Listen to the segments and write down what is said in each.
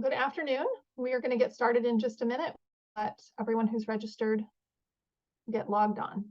Good afternoon. We are going to get started in just a minute. Let everyone who's registered get logged on.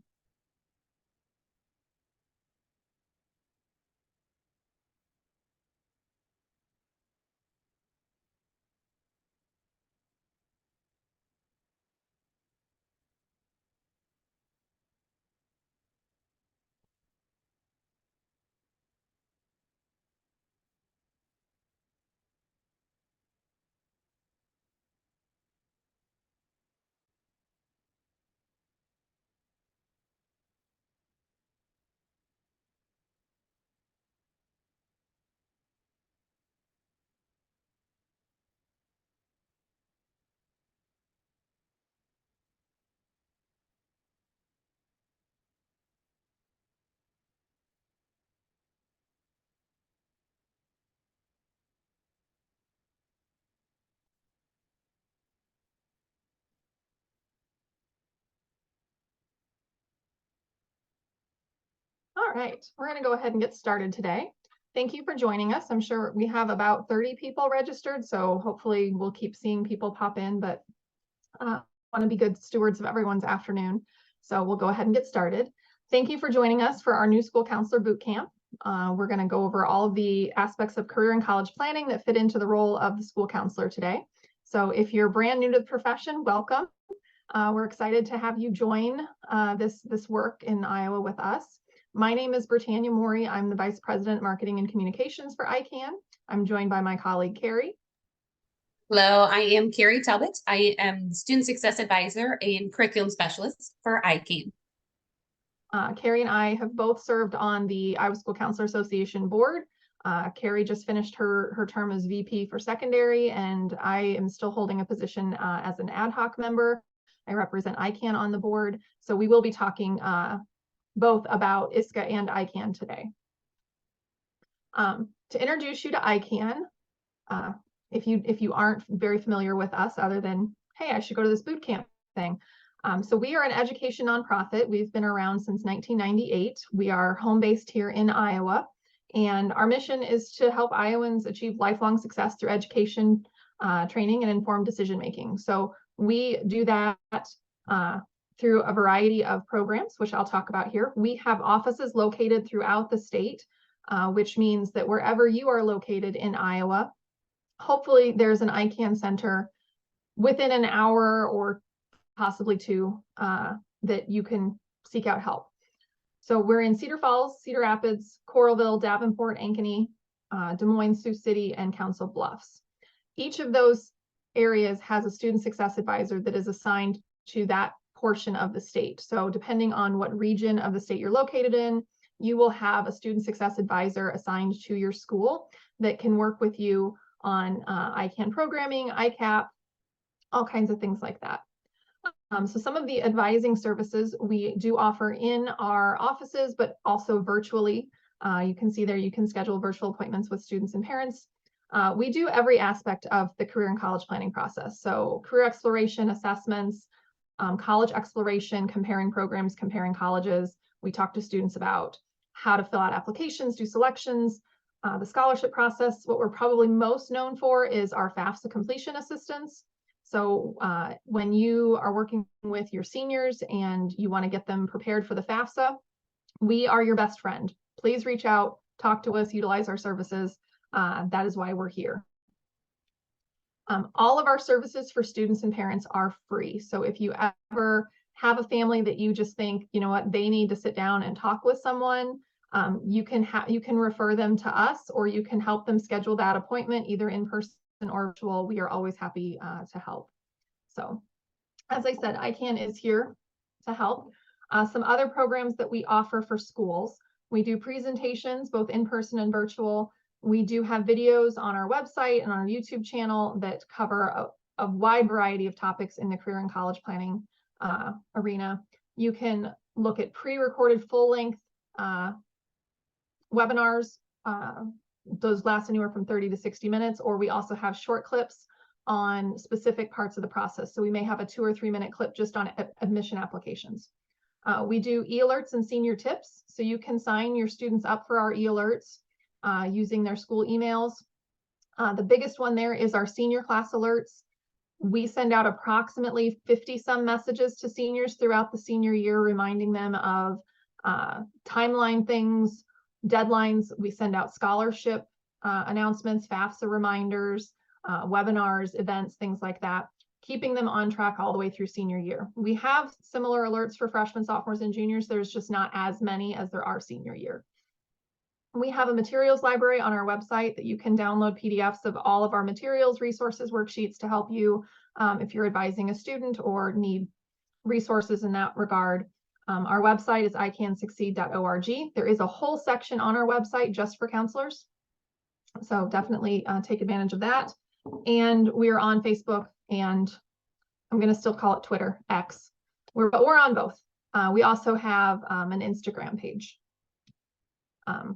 All right, we're going to go ahead and get started today. Thank you for joining us. I'm sure we have about 30 people registered, so hopefully we'll keep seeing people pop in, but want to be good stewards of everyone's afternoon. So we'll go ahead and get started. Thank you for joining us for our new school counselor boot camp. We're going to go over all of the aspects of career and college planning that fit into the role of the school counselor today. So if you're brand new to the profession, welcome. We're excited to have you join this work in Iowa with us. My name is Britannia Mori. I'm the Vice President, Marketing and Communications for ICAN. I'm joined by my colleague, Carrie. Hello, I am Carrie Talbot. I am the Student Success Advisor and Curriculum Specialist for ICAN. Carrie and I have both served on the Iowa School Counselor Association board. Carrie just finished her term as VP for secondary, and I am still holding a position as an ad hoc member. I represent ICAN on the board, so we will be talking both about ISCA and ICAN today. To introduce you to ICAN, if you aren't very familiar with us, other than, hey, I should go to this boot camp thing. So we are an education nonprofit. We've been around since 1998. We are home-based here in Iowa, and our mission is to help Iowans achieve lifelong success through education, training, and informed decision-making. So we do that through a variety of programs, which I'll talk about here. We have offices located throughout the state, which means that wherever you are located in Iowa, hopefully there's an ICAN center within an hour or possibly two that you can seek out help. So we're in Cedar Falls, Cedar Rapids, Coralville, Davenport, Ankeny, Des Moines, Sioux City, and Council Bluffs. Each of those areas has a student success advisor that is assigned to that portion of the state. So depending on what region of the state you're located in, you will have a student success advisor assigned to your school that can work with you on ICAN programming, ICAP, all kinds of things like that. So some of the advising services we do offer in our offices, but also virtually. You can see there, you can schedule virtual appointments with students and parents. We do every aspect of the career and college planning process. So career exploration, assessments, college exploration, comparing programs, comparing colleges. We talk to students about how to fill out applications, do selections, the scholarship process. What we're probably most known for is our FAFSA completion assistance. So when you are working with your seniors and you want to get them prepared for the FAFSA, we are your best friend. Please reach out, talk to us, utilize our services. That is why we're here. All of our services for students and parents are free. So if you ever have a family that you just think, you know what, they need to sit down and talk with someone, you can refer them to us, or you can help them schedule that appointment either in person or virtual. We are always happy to help. So as I said, ICAN is here to help. Some other programs that we offer for schools. We do presentations, both in person and virtual. We do have videos on our website and on our YouTube channel that cover a wide variety of topics in the career and college planning arena. You can look at pre-recorded full-length webinars. Those last anywhere from 30 to 60 minutes, or we also have short clips on specific parts of the process. So we may have a 2 or 3 minute clip just on admission applications. We do e-alerts and senior tips. So you can sign your students up for our e-alerts using their school emails. The biggest one there is our senior class alerts. We send out approximately 50 some messages to seniors throughout the senior year, reminding them of timeline things, deadlines. We send out scholarship announcements, FAFSA reminders, webinars, events, things like that, keeping them on track all the way through senior year. We have similar alerts for freshmen, sophomores, and juniors. There's just not as many as there are senior year. We have a materials library on our website that you can download PDFs of all of our materials, resources, worksheets to help you if you're advising a student or need resources in that regard. Our website is icansucceed.org. There is a whole section on our website just for counselors. So definitely take advantage of that. And we're on Facebook and I'm going to still call it Twitter, X. But we're on both. We also have an Instagram page,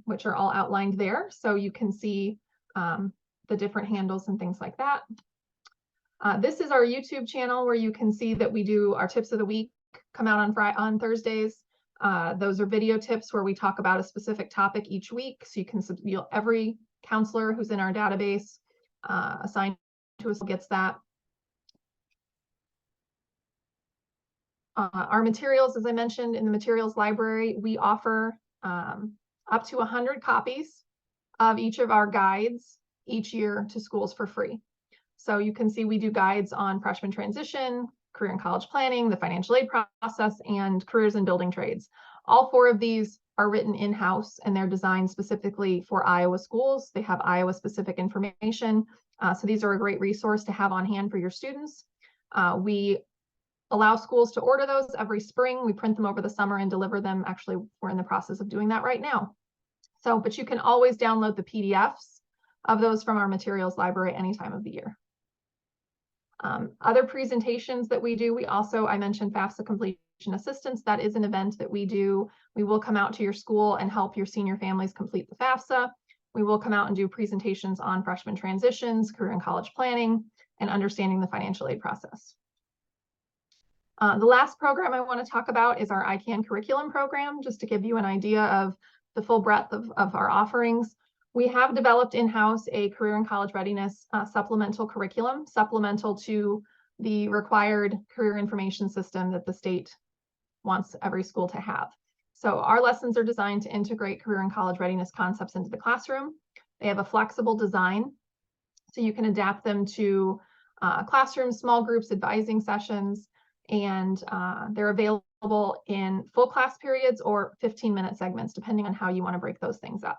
which are all outlined there. So you can see the different handles and things like that. This is our YouTube channel where you can see that we do our tips of the week come out on Thursdays. Those are video tips where we talk about a specific topic each week. So you can every counselor who's in our database assigned to us gets that. Our materials, as I mentioned, in the materials library, we offer up to 100 copies of each of our guides each year to schools for free. So you can see we do guides on freshman transition, career and college planning, the financial aid process, and careers and building trades. All 4 of these are written in-house and they're designed specifically for Iowa schools. They have Iowa-specific information. So these are a great resource to have on hand for your students. We allow schools to order those every spring. We print them over the summer and deliver them. Actually, we're in the process of doing that right now. So, but you can always download the PDFs of those from our materials library any time of the year. Other presentations that we do, I mentioned FAFSA completion assistance. That is an event that we do. We will come out to your school and help your senior families complete the FAFSA. We will come out and do presentations on freshman transitions, career and college planning, and understanding the financial aid process. The last program I want to talk about is our ICAN curriculum program, just to give you an idea of the full breadth of our offerings. We have developed in-house a career and college readiness supplemental curriculum, supplemental to the required career information system that the state wants every school to have. So our lessons are designed to integrate career and college readiness concepts into the classroom. They have a flexible design, so you can adapt them to classrooms, small groups, advising sessions, and they're available in full class periods or 15-minute segments, depending on how you want to break those things up.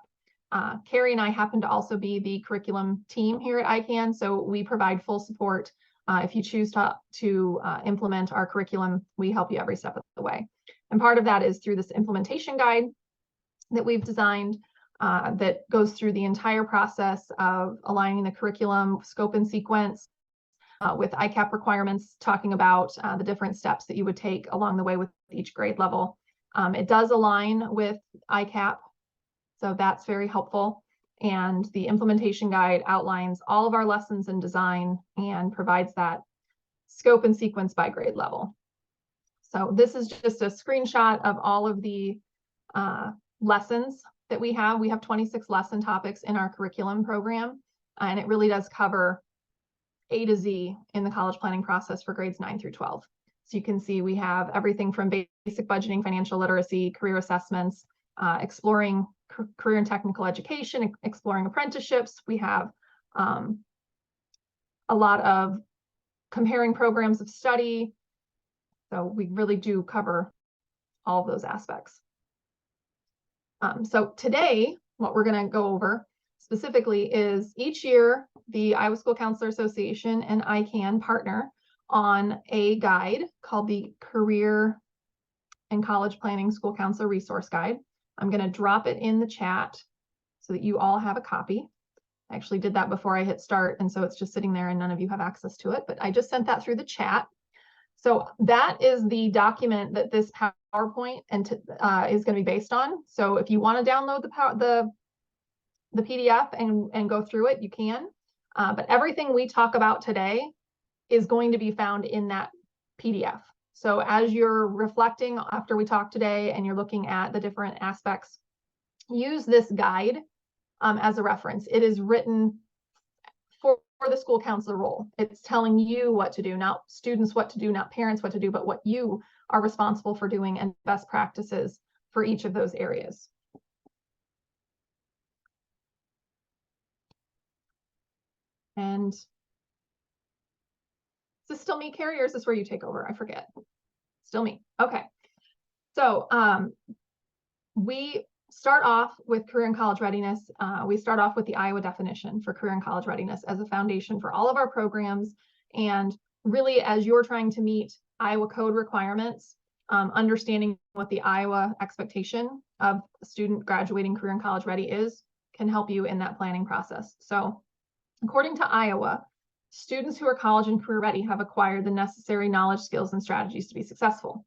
Carrie and I happen to also be the curriculum team here at ICAN, so we provide full support. If you choose to implement our curriculum, we help you every step of the way. And part of that is through this implementation guide that we've designed that goes through the entire process of aligning the curriculum, scope and sequence, with ICAP requirements, talking about the different steps that you would take along the way with each grade level. It does align with ICAP, so that's very helpful. And the implementation guide outlines all of our lessons and design and provides that scope and sequence by grade level. So this is just a screenshot of all of the lessons that we have. We have 26 lesson topics in our curriculum program, and it really does cover A to Z in the college planning process for grades 9 through 12. So you can see we have everything from basic budgeting, financial literacy, career assessments, exploring career and technical education, exploring apprenticeships. We have a lot of comparing programs of study. So we really do cover all of those aspects. So today, what we're going to go over specifically is each year, the Iowa School Counselor Association and ICAN partner on a guide called the Career and College Planning School Counselor Resource Guide. I'm going to drop it in the chat so that you all have a copy. I actually did that before I hit start, and so it's just sitting there and none of you have access to it, but I just sent that through the chat. So that is the document that this PowerPoint is going to be based on. So if you want to download the PDF and go through it, you can. But everything we talk about today is going to be found in that PDF. So as you're reflecting after we talk today and you're looking at the different aspects, use this guide as a reference. It is written the school counselor role. It's telling you what to do, not students what to do, not parents what to do, but what you are responsible for doing and best practices for each of those areas. And is this still me, Carrie, or is this where you take over? I forget. Still me. Okay. So we start off with career and college readiness. We start off with the Iowa definition for career and college readiness as a foundation for all of our programs. And really, as you're trying to meet Iowa code requirements, understanding what the Iowa expectation of a student graduating career and college ready is can help you in that planning process. So according to Iowa, students who are college and career ready have acquired the necessary knowledge, skills, and strategies to be successful.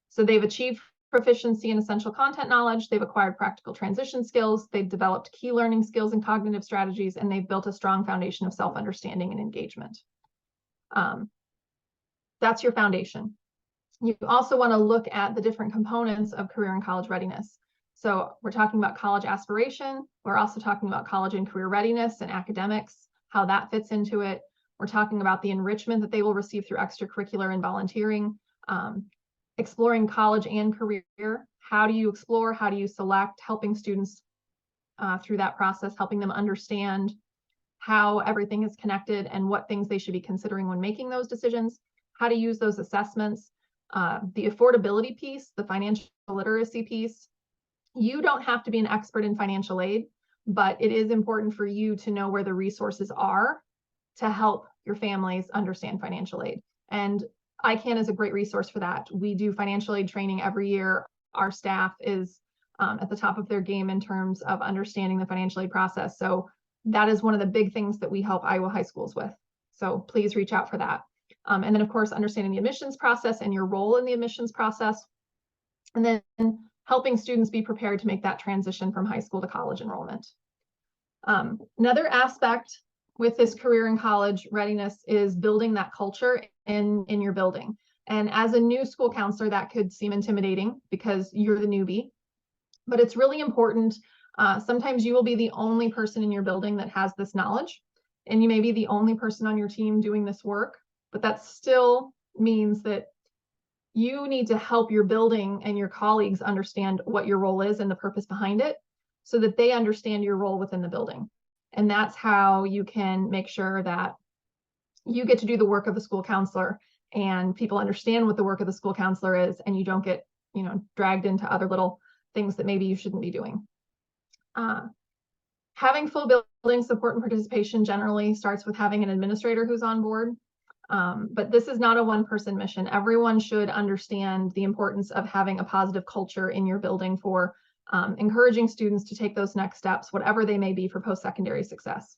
So they've achieved proficiency in essential content knowledge, they've acquired practical transition skills, they've developed key learning skills and cognitive strategies, and they've built a strong foundation of self-understanding and engagement. That's your foundation. You also want to look at the different components of career and college readiness. So we're talking about college aspiration. We're also talking about college and career readiness and academics, how that fits into it. We're talking about the enrichment that they will receive through extracurricular and volunteering, exploring college and career. How do you explore? How do you select? Helping students through that process, helping them understand how everything is connected and what things they should be considering when making those decisions, how to use those assessments, the affordability piece, the financial literacy piece. You don't have to be an expert in financial aid, but it is important for you to know where the resources are to help your families understand financial aid. And ICAN is a great resource for that. We do financial aid training every year. Our staff is at the top of their game in terms of understanding the financial aid process. So that is one of the big things that we help Iowa high schools with. So please reach out for that. And then, of course, understanding the admissions process and your role in the admissions process. And then helping students be prepared to make that transition from high school to college enrollment. Another aspect with this career and college readiness is building that culture in your building. And as a new school counselor, that could seem intimidating because you're the newbie, but it's really important. Sometimes you will be the only person in your building that has this knowledge, and you may be the only person on your team doing this work, but that still means that you need to help your building and your colleagues understand what your role is and the purpose behind it so that they understand your role within the building. And that's how you can make sure that you get to do the work of the school counselor and people understand what the work of the school counselor is, and you don't get, dragged into other little things that maybe you shouldn't be doing. Having full building support and participation generally starts with having an administrator who's on board. But this is not a one-person mission. Everyone should understand the importance of having a positive culture in your building for encouraging students to take those next steps, whatever they may be, for post-secondary success.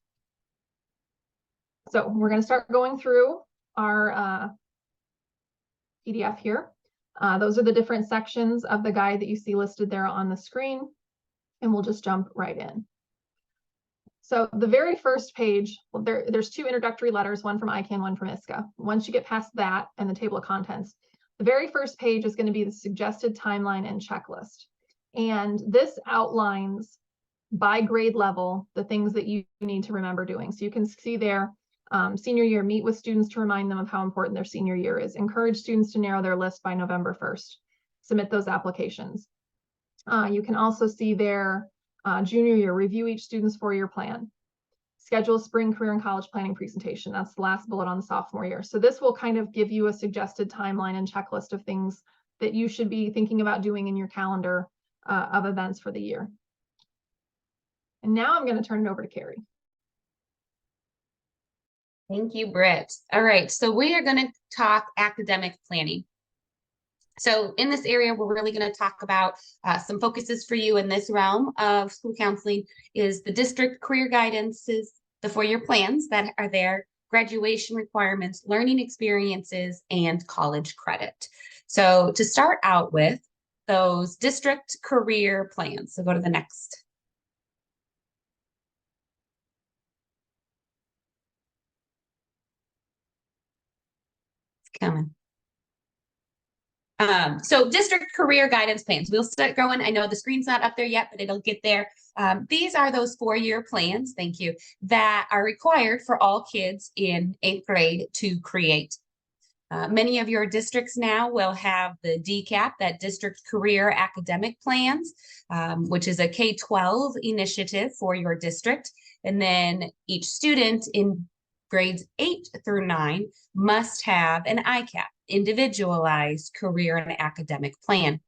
So we're going to start going through our PDF here. Those are the different sections of the guide that you see listed there on the screen, and we'll just jump right in. So the very first page, well, there's two introductory letters, one from ICAN, one from ISCA. Once you get past that and the table of contents, the very first page is going to be the suggested timeline and checklist. And this outlines by grade level the things that you need to remember doing. So you can see there, senior year, meet with students to remind them of how important their senior year is. Encourage students to narrow their list by November 1st. Submit those applications. You can also see there, junior year, review each student's 4-year plan. Schedule a spring career and college planning presentation. That's the last bullet on the sophomore year. So this will kind of give you a suggested timeline and checklist of things that you should be thinking about doing in your calendar of events for the year. And now I'm going to turn it over to Carrie. Thank you, Britt. All right, so we are going to talk academic planning. So in this area, we're really going to talk about some focuses for you in this realm of school counseling is the district career guidances, the 4-year plans that are there, graduation requirements, learning experiences, and college credit. So to start out with those district career plans. So go to the next. It's coming. So district career guidance plans, we'll start going. I know the screen's not up there yet, but it'll get there. These are those 4-year plans, thank you, that are required for all kids in 8th grade to create. Many of your districts now will have the DCAP, that District Career Academic Plans, which is a K-12 initiative for your district. And then each student in grades 8 through 9 must have an ICAP, Individualized Career and Academic Plan.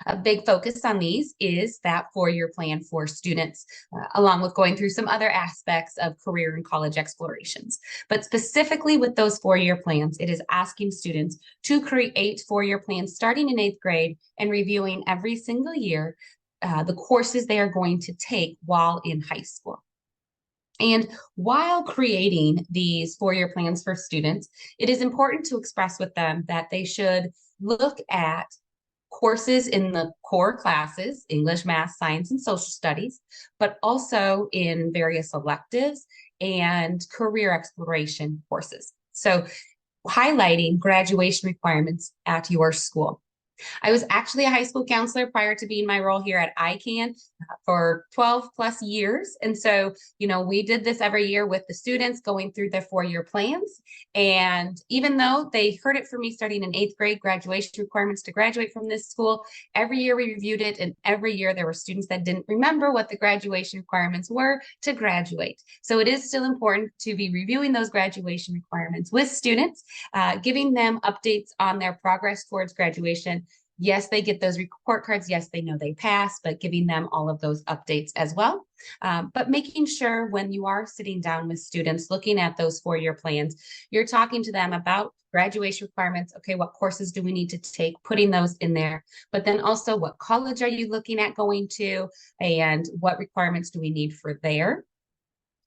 A big focus on these is that 4-year plan for students, along with going through some other aspects of career and college explorations. But specifically with those 4-year plans, it is asking students to create 4-year plans starting in 8th grade and reviewing every single year the courses they are going to take while in high school. And while creating these 4-year plans for students, it is important to express with them that they should look at courses in the core classes, English, math, science, and social studies, but also in various electives and career exploration courses. So highlighting graduation requirements at your school. I was actually a high school counselor prior to being my role here at ICAN for 12 plus years. And so, we did this every year with the students going through their 4-year plans. And even though they heard it from me starting in 8th grade, graduation requirements to graduate from this school, every year we reviewed it. And every year there were students that didn't remember what the graduation requirements were to graduate. So it is still important to be reviewing those graduation requirements with students, giving them updates on their progress towards graduation. Yes, they get those report cards. Yes, they know they passed, but giving them all of those updates as well. But making sure when you are sitting down with students, looking at those 4-year plans, you're talking to them about graduation requirements. Okay, what courses do we need to take? Putting those in there. But then also, what college are you looking at going to? And what requirements do we need for there?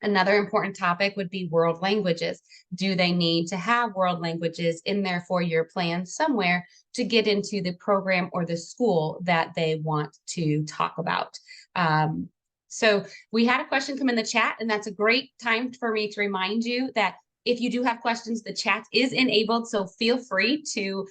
Another important topic would be world languages. Do they need to have world languages in their 4-year plan somewhere to get into the program or the school that they want to talk about? So we had a question come in the chat, and that's a great time for me to remind you that if you do have questions, the chat is enabled, so feel free to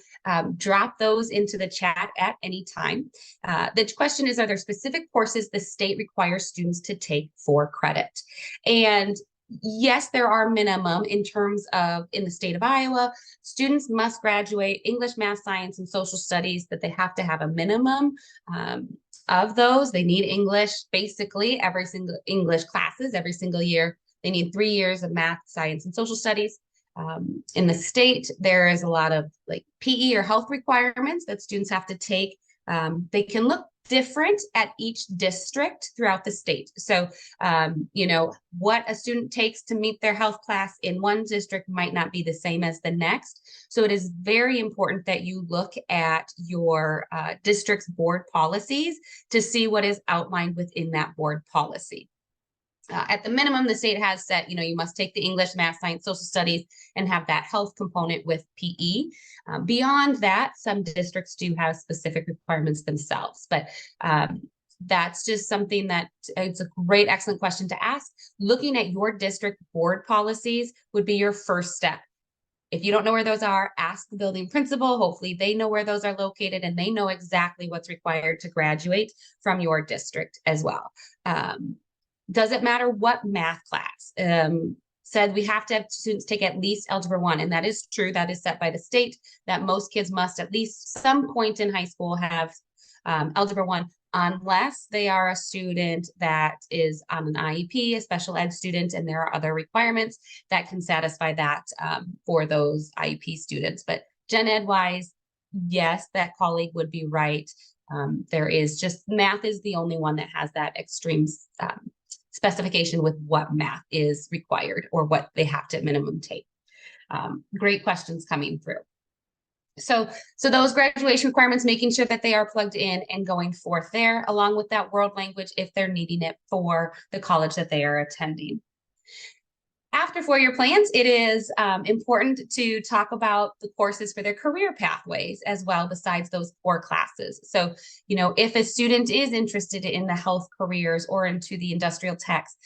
drop those into the chat at any time. The question is, are there specific courses the state requires students to take for credit? And yes, there are minimum in terms of, in the state of Iowa, students must graduate English, math, science, and social studies, that they have to have a minimum of those. They need English, basically, every single English classes, every single year. They need 3 years of math, science, and social studies. In the state, there is a lot of PE or health requirements that students have to take. They can look different at each district throughout the state. So, what a student takes to meet their health class in one district might not be the same as the next. So it is very important that you look at your district's board policies to see what is outlined within that board policy. At the minimum, the state has set, you must take the English, math, science, social studies, and have that health component with PE. Beyond that, some districts do have specific requirements themselves, but that's just something that it's a great, excellent question to ask. Looking at your district board policies would be your first step. If you don't know where those are, ask the building principal. Hopefully they know where those are located and they know exactly what's required to graduate from your district as well. Does it matter what math class? Said we have to have students take at least Algebra 1, and that is true. That is set by the state, that most kids must at least some point in high school have Algebra 1, unless they are a student that is on an IEP, a special ed student, and there are other requirements that can satisfy that for those IEP students. But gen ed wise, yes, that colleague would be right. There is just, math is the only one that has that extreme specification with what math is required or what they have to minimum take. Great questions coming through. So those graduation requirements, making sure that they are plugged in and going forth there, along with that world language if they're needing it for the college that they are attending. After 4-year plans, it is important to talk about the courses for their career pathways as well, besides those core classes. So, if a student is interested in the health careers or into the industrial techs,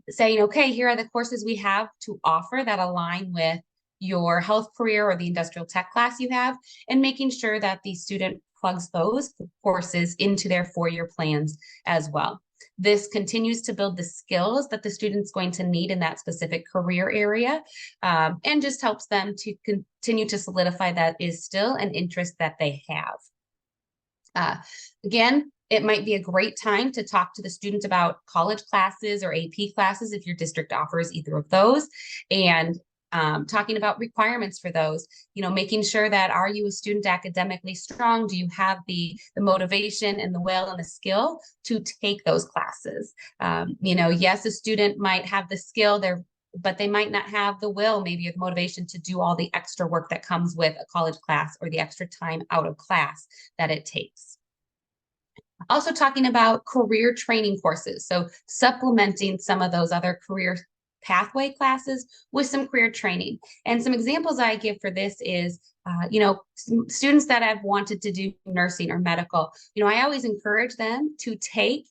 saying, okay, here are the courses we have to offer that align with your health career or the industrial tech class you have, and making sure that the student plugs those courses into their four-year plans as well. This continues to build the skills that the student's going to need in that specific career area, and just helps them to continue to solidify that is still an interest that they have. Again, it might be a great time to talk to the student about college classes or AP classes if your district offers either of those, and talking about requirements for those, making sure that, are you a student academically strong? Do you have the motivation and the will and the skill to take those classes? Yes, a student might have the skill there, but they might not have the will, maybe, or the motivation to do all the extra work that comes with a college class or the extra time out of class that it takes. Also talking about career training courses. So supplementing some of those other career pathway classes with some career training. And some examples I give for this is, students that have wanted to do nursing or medical, I always encourage them to take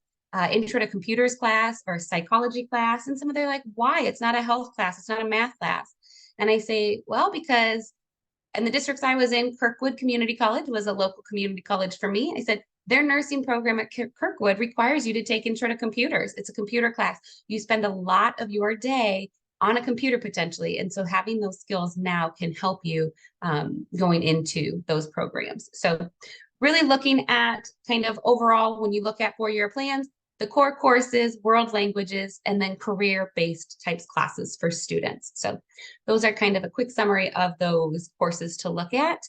intro to computers class or psychology class. And some of they're like, why? It's not a health class. It's not a math class. And I say, well, because in the districts I was in, Kirkwood Community College was a local community college for me. I said, their nursing program at Kirkwood requires you to take intro to computers. It's a computer class. You spend a lot of your day on a computer potentially. And so having those skills now can help you going into those programs. So really looking at kind of overall, when you look at four-year plans, the core courses, world languages, and then career-based types classes for students. So those are kind of a quick summary of those courses to look at.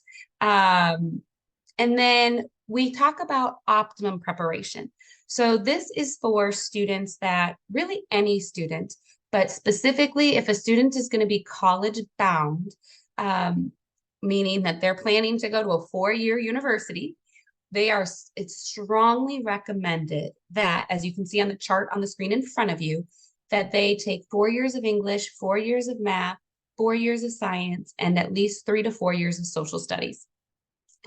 And then we talk about optimum preparation. So this is for students that, really any student, but specifically if a student is going to be college bound, meaning that they're planning to go to a four-year university, it's strongly recommended that, as you can see on the chart on the screen in front of you, that they take 4 years of English, 4 years of math, 4 years of science, and at least 3 to 4 years of social studies,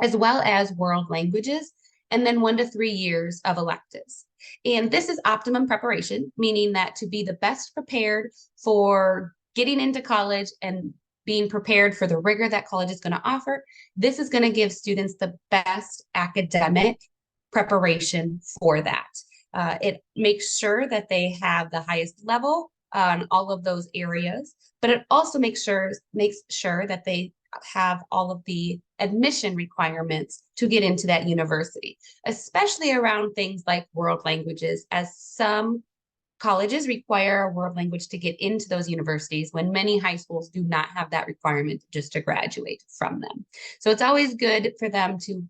as well as world languages, and then 1 to 3 years of electives. And this is optimum preparation, meaning that to be the best prepared for getting into college and being prepared for the rigor that college is going to offer, this is going to give students the best academic preparation for that. It makes sure that they have the highest level on all of those areas, but it also makes sure that they have all of the admission requirements to get into that university, especially around things like world languages, as some colleges require a world language to get into those universities when many high schools do not have that requirement just to graduate from them. So it's always good for them to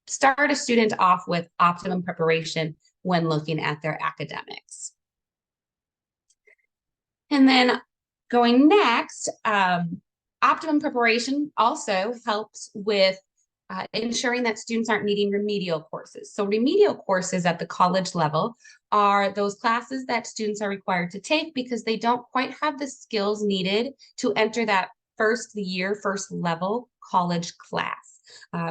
start a student off with optimum preparation when looking at their academics. And then going next, optimum preparation also helps with ensuring that students aren't needing remedial courses. So remedial courses at the college level are those classes that students are required to take because they don't quite have the skills needed to enter that first level college class.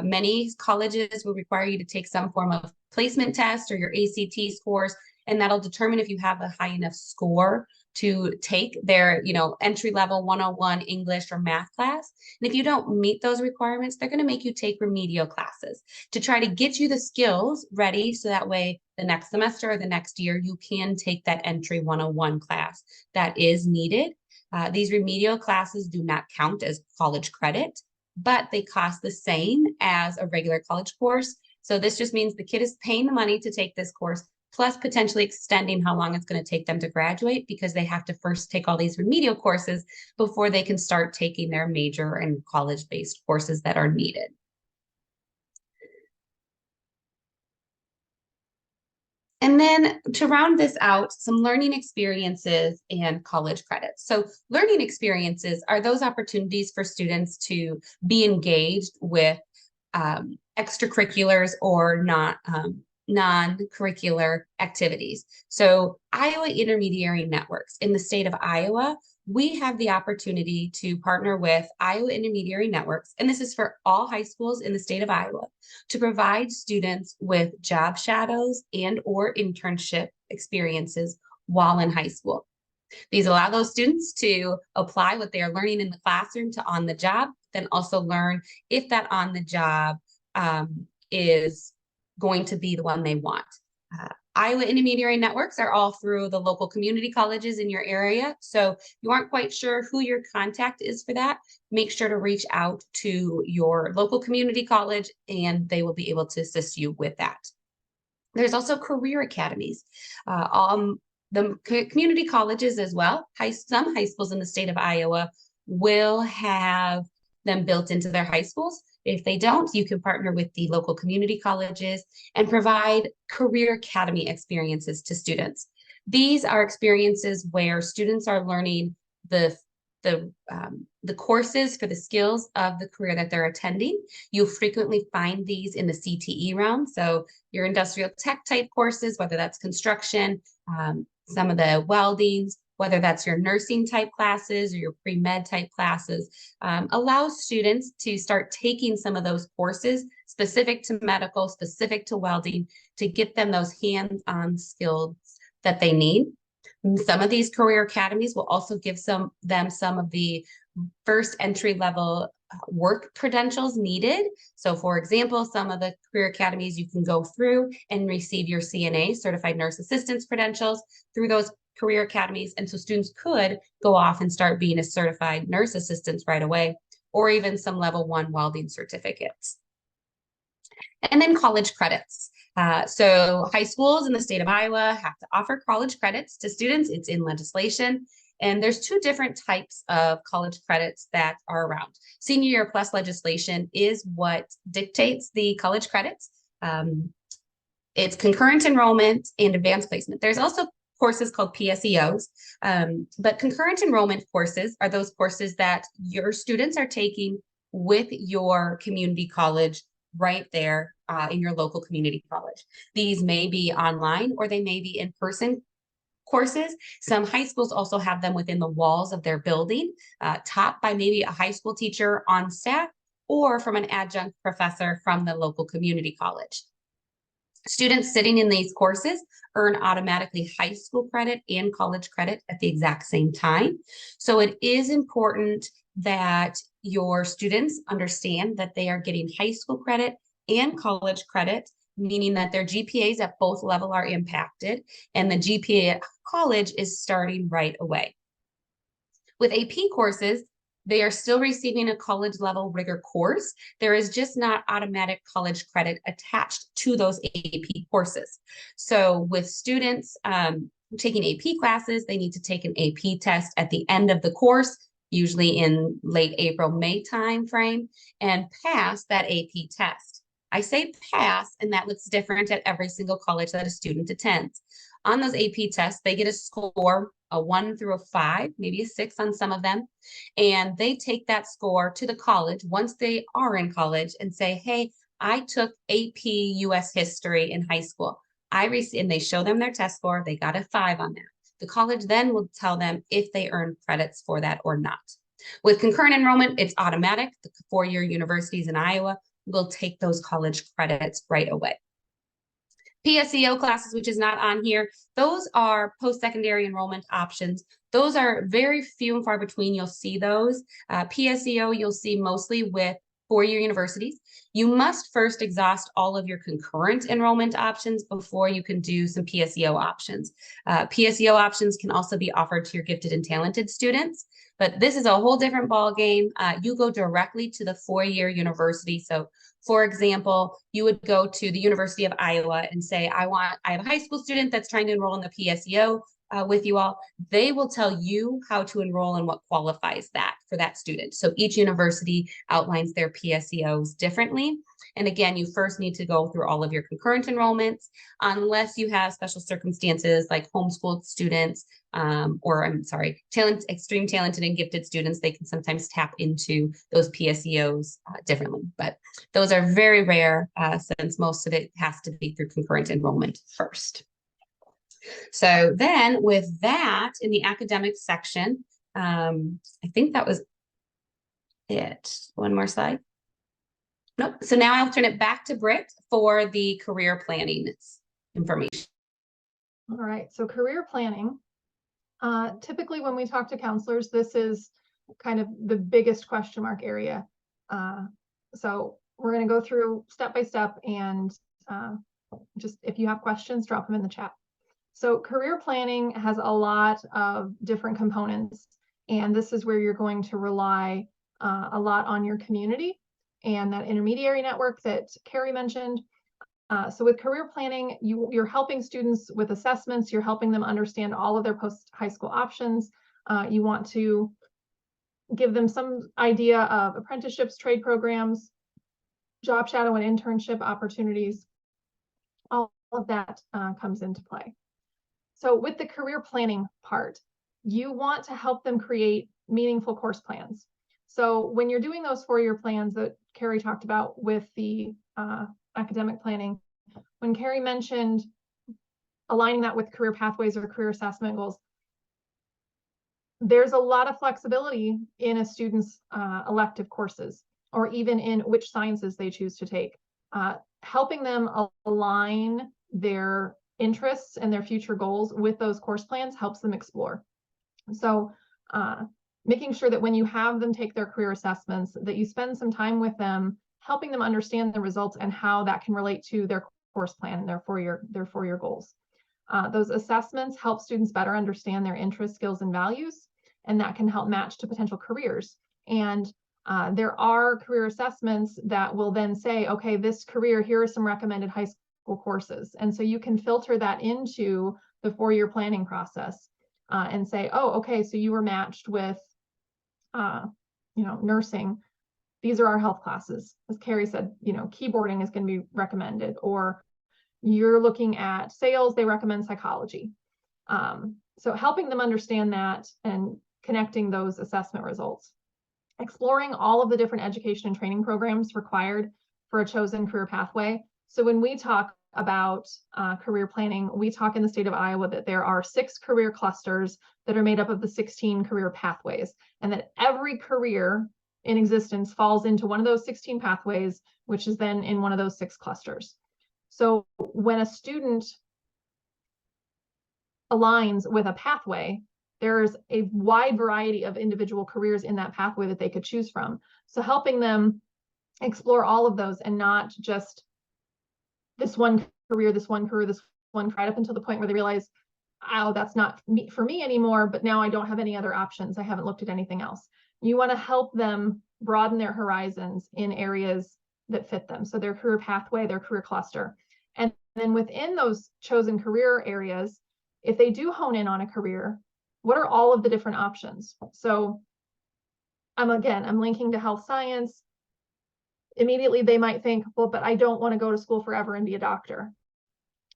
Many colleges will require you to take some form of placement test or your ACT scores, and that'll determine if you have a high enough score to take their, entry-level 101 English or math class. And if you don't meet those requirements, they're going to make you take remedial classes to try to get you the skills ready, so that way the next semester or the next year, you can take that entry 101 class that is needed. These remedial classes do not count as college credit, but they cost the same as a regular college course. So this just means the kid is paying the money to take this course, plus potentially extending how long it's going to take them to graduate, because they have to first take all these remedial courses before they can start taking their major and college-based courses that are needed. And then to round this out, some learning experiences and college credits. So learning experiences are those opportunities for students to be engaged with extracurriculars or non-curricular activities. So Iowa Intermediary Networks in the state of Iowa, we have the opportunity to partner with Iowa Intermediary Networks, and this is for all high schools in the state of Iowa, to provide students with job shadows and or internship experiences while in high school. These allow those students to apply what they are learning in the classroom to on the job, then also learn if that on the job is going to be the one they want. Iowa intermediary networks are all through the local community colleges in your area. So if you aren't quite sure who your contact is for that, make sure to reach out to your local community college and they will be able to assist you with that. There's also career academies. The community colleges as well, some high schools in the state of Iowa will have them built into their high schools. If they don't, you can partner with the local community colleges and provide career academy experiences to students. These are experiences where students are learning the courses for the skills of the career that they're attending. You'll frequently find these in the CTE realm. So your industrial tech type courses, whether that's construction, some of the weldings, whether that's your nursing type classes or your pre-med type classes, allows students to start taking some of those courses specific to medical, specific to welding, to get them those hands-on skills that they need. Some of these career academies will also give them some of the first entry level work credentials needed. So for example, some of the career academies you can go through and receive your CNA, Certified Nurse Assistance credentials through those career academies. And so students could go off and start being a certified nurse assistant right away, or even some level 1 welding certificates. And then college credits. So high schools in the state of Iowa have to offer college credits to students. It's in legislation. And there's 2 different types of college credits that are around. Senior year plus legislation is what dictates the college credits. It's concurrent enrollment and advanced placement. There's also courses called PSEOs, but concurrent enrollment courses are those courses that your students are taking with your community college right there in your local community college. These may be online or they may be in-person courses. Some high schools also have them within the walls of their building, taught by maybe a high school teacher on staff or from an adjunct professor from the local community college. Students sitting in these courses earn automatically high school credit and college credit at the exact same time. So it is important that your students understand that they are getting high school credit and college credit, meaning that their GPAs at both levels are impacted, and the GPA at college is starting right away. With AP courses, they are still receiving a college level rigor course. There is just not automatic college credit attached to those AP courses. So with students taking AP classes, they need to take an AP test at the end of the course, usually in late April, May timeframe, and pass that AP test. I say pass, and that looks different at every single college that a student attends. On those AP tests, they get a score, a 1 through a 5, maybe a 6 on some of them. And they take that score to the college once they are in college and say, hey, I took AP US history in high school. And they show them their test score. They got a 5 on that. The college then will tell them if they earn credits for that or not. With concurrent enrollment, it's automatic. The 4-year universities in Iowa will take those college credits right away. PSEO classes, which is not on here, those are post-secondary enrollment options. Those are very few and far between. You'll see those. PSEO you'll see mostly with 4-year universities. You must first exhaust all of your concurrent enrollment options before you can do some PSEO options. PSEO options can also be offered to your gifted and talented students, but this is a whole different ballgame. You go directly to the 4-year university. So for example, you would go to the University of Iowa and say, I have a high school student that's trying to enroll in the PSEO with you all. They will tell you how to enroll and what qualifies that for that student. So each university outlines their PSEOs differently. And again, you first need to go through all of your concurrent enrollments, unless you have special circumstances like homeschooled students, extreme talented and gifted students. They can sometimes tap into those PSEOs differently, but those are very rare since most of it has to be through concurrent enrollment first. So then with that in the academic section, I think that was it. One more slide. Nope. So now I'll turn it back to Britt for the career planning information. All right. So career planning Typically, when we talk to counselors, this is kind of the biggest question mark area. So we're going to go through step by step, and just if you have questions, drop them in the chat. So career planning has a lot of different components, and this is where you're going to rely a lot on your community and that intermediary network that Carrie mentioned. So with career planning, you're helping students with assessments, you're helping them understand all of their post-high school options. You want to give them some idea of apprenticeships, trade programs, job shadow and internship opportunities. All of that comes into play. So with the career planning part, you want to help them create meaningful course plans. So when you're doing those 4-year plans that Carrie talked about with the academic planning, when Carrie mentioned aligning that with career pathways or career assessment goals, there's a lot of flexibility in a student's elective courses, or even in which sciences they choose to take. Helping them align their interests and their future goals with those course plans helps them explore. So making sure that when you have them take their career assessments, that you spend some time with them, helping them understand the results and how that can relate to their course plan and their 4-year goals. Those assessments help students better understand their interests, skills, and values, and that can help match to potential careers. And there are career assessments that will then say, okay, this career, here are some recommended high school courses. And so you can filter that into the 4-year planning process and say, oh, okay, so you were matched with, nursing. These are our health classes. As Carrie said, keyboarding is going to be recommended, or you're looking at sales, they recommend psychology. So helping them understand that and connecting those assessment results. Exploring all of the different education and training programs required for a chosen career pathway. So when we talk about career planning, we talk in the state of Iowa that there are 6 career clusters that are made up of the 16 career pathways, and that every career in existence falls into one of those 16 pathways, which is then in one of those 6 clusters. So when a student aligns with a pathway, there's a wide variety of individual careers in that pathway that they could choose from. So helping them explore all of those and not just this one career, right up until the point where they realize, oh, that's not for me anymore, but now I don't have any other options. I haven't looked at anything else. You want to help them broaden their horizons in areas that fit them. So their career pathway, their career cluster. And then within those chosen career areas, if they do hone in on a career, what are all of the different options? So I'm linking to health science. Immediately they might think, well, but I don't want to go to school forever and be a doctor.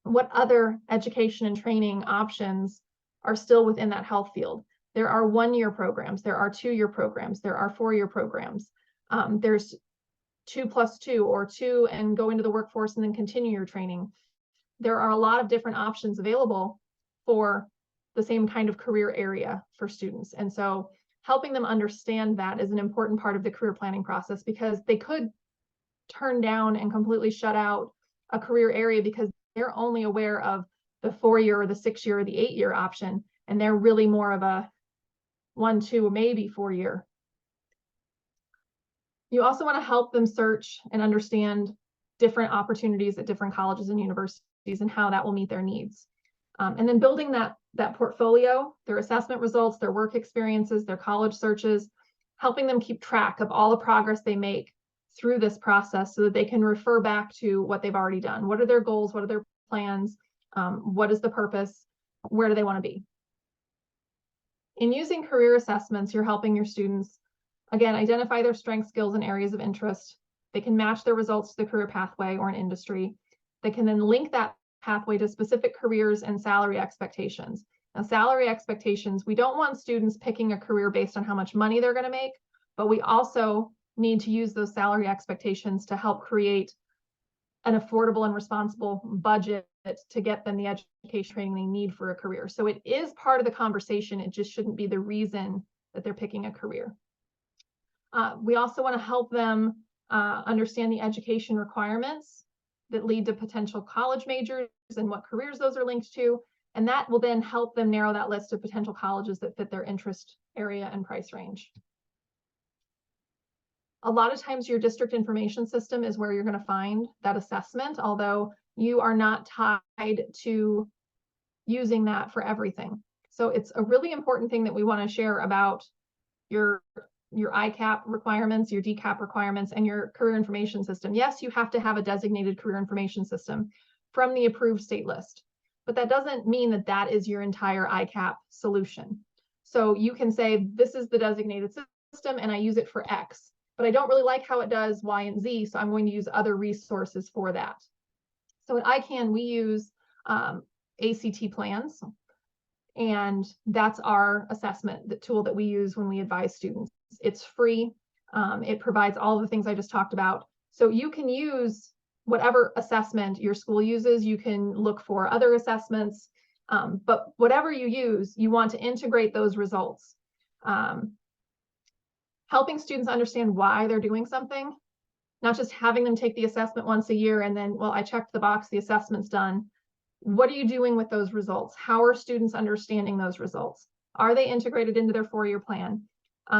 What other education and training options are still within that health field? There are 1-year programs, there are 2-year programs, there are 4-year programs. There's 2+2 or 2 and go into the workforce and then continue your training. There are a lot of different options available for the same kind of career area for students. And so helping them understand that is an important part of the career planning process, because they could turn down and completely shut out a career area because they're only aware of the 4-year or the 6-year or the 8-year option, and they're really more of a 1, 2, maybe 4-year. You also want to help them search and understand different opportunities at different colleges and universities and how that will meet their needs. And then building that portfolio, their assessment results, their work experiences, their college searches, helping them keep track of all the progress they make through this process so that they can refer back to what they've already done. What are their goals? What are their plans? What is the purpose? Where do they want to be? In using career assessments, you're helping your students, again, identify their strengths, skills, and areas of interest. They can match their results to the career pathway or an industry. They can then link that pathway to specific careers and salary expectations. Now, salary expectations, we don't want students picking a career based on how much money they're going to make, but we also need to use those salary expectations to help create an affordable and responsible budget to get them the education training they need for a career. So it is part of the conversation. It just shouldn't be the reason that they're picking a career. We also want to help them understand the education requirements that lead to potential college majors and what careers those are linked to. And that will then help them narrow that list of potential colleges that fit their interest area and price range. A lot of times your district information system is where you're going to find that assessment, although you are not tied to using that for everything. So it's a really important thing that we want to share about your ICAP requirements, your DCAP requirements, and your career information system. Yes, you have to have a designated career information system from the approved state list, but that doesn't mean that that is your entire ICAP solution. So you can say, this is the designated system and I use it for X, but I don't really like how it does Y and Z, so I'm going to use other resources for that. So at ICAN, we use ACT plans, and that's our assessment, the tool that we use when we advise students. It's free. It provides all the things I just talked about. So you can use whatever assessment your school uses. You can look for other assessments, but whatever you use, you want to integrate those results. Helping students understand why they're doing something, not just having them take the assessment once a year and then, well, I checked the box, the assessment's done. What are you doing with those results? How are students understanding those results? Are they integrated into their 4-year plan?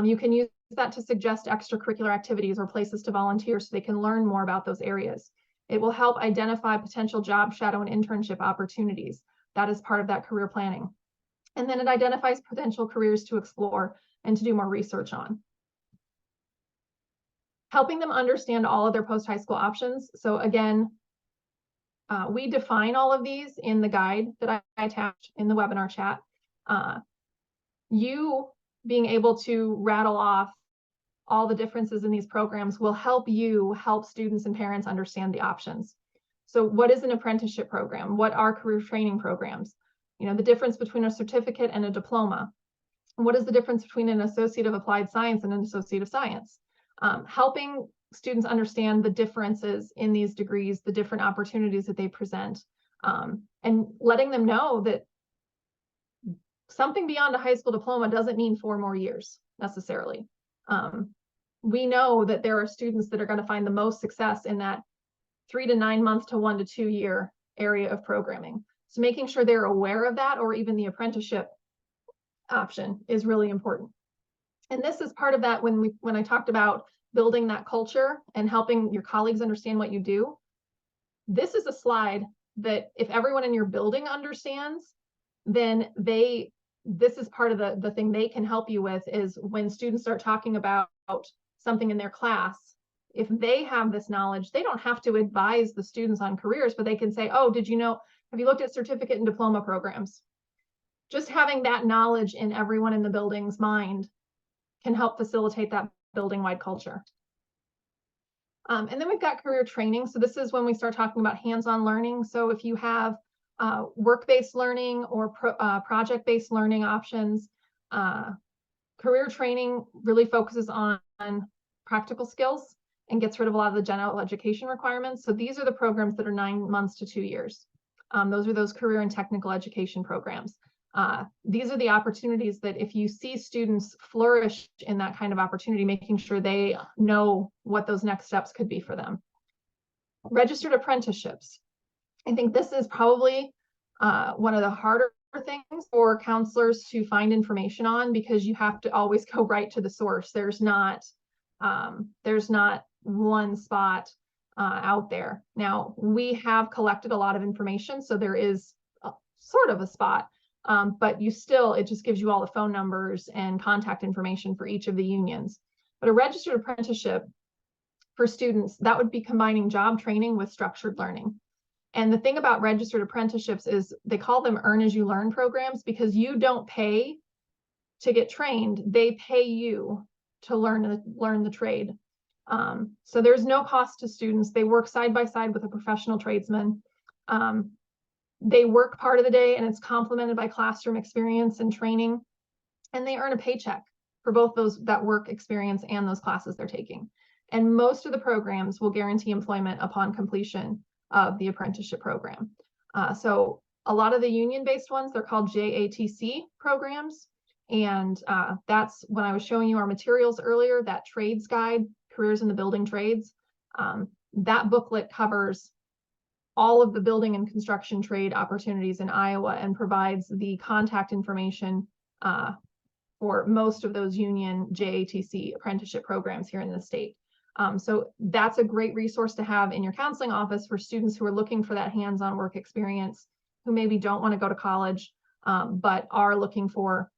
You can use that to suggest extracurricular activities or places to volunteer so they can learn more about those areas. It will help identify potential job shadow and internship opportunities. That is part of that career planning. And then it identifies potential careers to explore and to do more research on. Helping them understand all of their post-high school options. So again, we define all of these in the guide that I attached in the webinar chat. You being able to rattle off all the differences in these programs will help you help students and parents understand the options. So what is an apprenticeship program? What are career training programs? You know, the difference between a certificate and a diploma. What is the difference between an associate of applied science and an associate of science? Helping students understand the differences in these degrees, the different opportunities that they present, and letting them know that something beyond a high school diploma doesn't mean 4 more years necessarily. We know that there are students that are going to find the most success in that 3 to 9 months to 1 to 2 year area of programming. So making sure they're aware of that, or even the apprenticeship option, is really important. And this is part of that when I talked about building that culture and helping your colleagues understand what you do. This is a slide that if everyone in your building understands, then this is part of the thing they can help you with, is when students start talking about something in their class, if they have this knowledge, they don't have to advise the students on careers, but they can say, oh, did you know, have you looked at certificate and diploma programs? Just having that knowledge in everyone in the building's mind can help facilitate that building-wide culture. And then we've got career training. So this is when we start talking about hands-on learning. So if you have work-based learning or project-based learning options, career training really focuses on practical skills and gets rid of a lot of the general education requirements. So these are the programs that are 9 months to 2 years. Those are those career and technical education programs. These are the opportunities that if you see students flourish in that kind of opportunity, making sure they know what those next steps could be for them. Registered apprenticeships. I think this is probably one of the harder things for counselors to find information on, because you have to always go right to the source. There's not one spot out there. Now, we have collected a lot of information, so there is sort of a spot. But it just gives you all the phone numbers and contact information for each of the unions. But a registered apprenticeship for students, that would be combining job training with structured learning. And the thing about registered apprenticeships is they call them earn as you learn programs, because you don't pay to get trained, they pay you to learn the trade. So there's no cost to students. They work side by side with a professional tradesman. They work part of the day and it's complemented by classroom experience and training, and they earn a paycheck for both that work experience and those classes they're taking. And most of the programs will guarantee employment upon completion of the apprenticeship program. So a lot of the union-based ones, they're called JATC programs. And that's when I was showing you our materials earlier, that trades guide, careers in the building trades. That booklet covers all of the building and construction trade opportunities in Iowa and provides the contact information for most of those union JATC apprenticeship programs here in the state. So that's a great resource to have in your counseling office for students who are looking for that hands-on work experience, who maybe don't want to go to college, but are looking for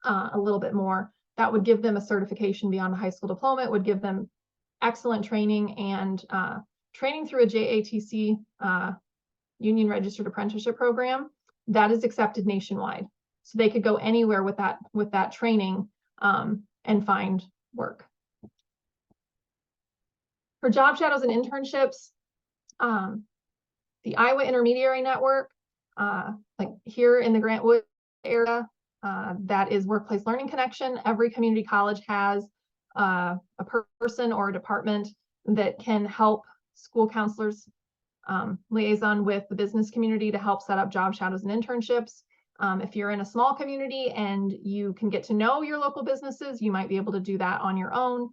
a little bit more. That would give them a certification beyond a high school diploma. It would give them excellent training, and training through a JATC union registered apprenticeship program that is accepted nationwide. So they could go anywhere with that training and find work. For job shadows and internships, the Iowa Intermediary Network, like here in the Grant Wood area, that is Workplace Learning Connection. Every community college has a person or a department that can help school counselors liaison with the business community to help set up job shadows and internships. If you're in a small community and you can get to know your local businesses, you might be able to do that on your own.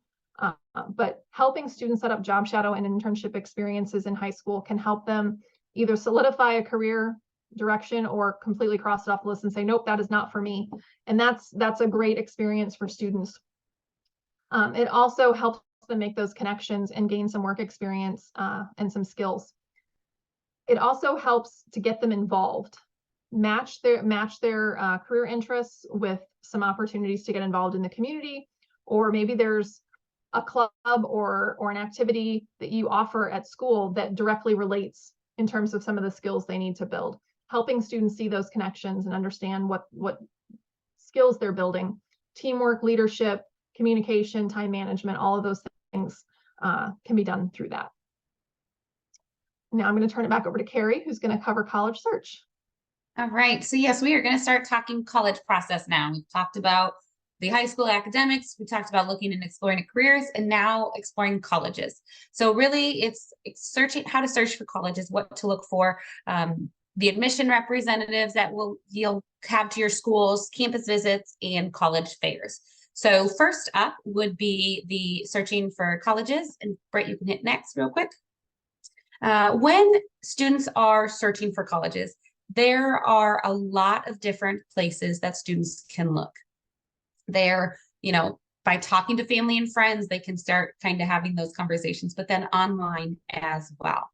But helping students set up job shadow and internship experiences in high school can help them either solidify a career direction or completely cross it off the list and say, nope, that is not for me. And that's a great experience for students. It also helps them make those connections and gain some work experience and some skills. It also helps to get them involved, match their career interests with some opportunities to get involved in the community, or maybe there's a club or an activity that you offer at school that directly relates in terms of some of the skills they need to build. Helping students see those connections and understand what skills they're building. Teamwork, leadership, communication, time management, all of those things can be done through that. Now I'm going to turn it back over to Carrie, who's going to cover college search. All right. So yes, we are going to start talking college process now. We've talked about the high school academics. We talked about looking and exploring careers, and now exploring colleges. So really it's searching how to search for colleges, what to look for, the admission representatives that you'll have to your schools, campus visits, and college fairs. So first up would be the searching for colleges, and Brett, you can hit next real quick. When students are searching for colleges, there are a lot of different places that students can look. They're, by talking to family and friends, they can start kind of having those conversations, but then online as well.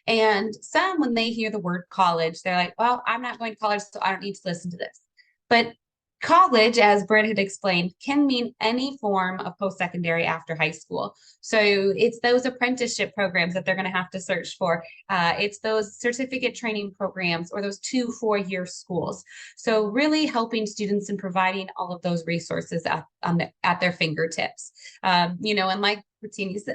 And some, when they hear the word college, they're like, well, I'm not going to college, so I don't need to listen to this. But college, as Brett had explained, can mean any form of post-secondary after high school. So it's those apprenticeship programs that they're going to have to search for. It's those certificate training programs or those 2 4-year schools. So really helping students and providing all of those resources at their fingertips. And like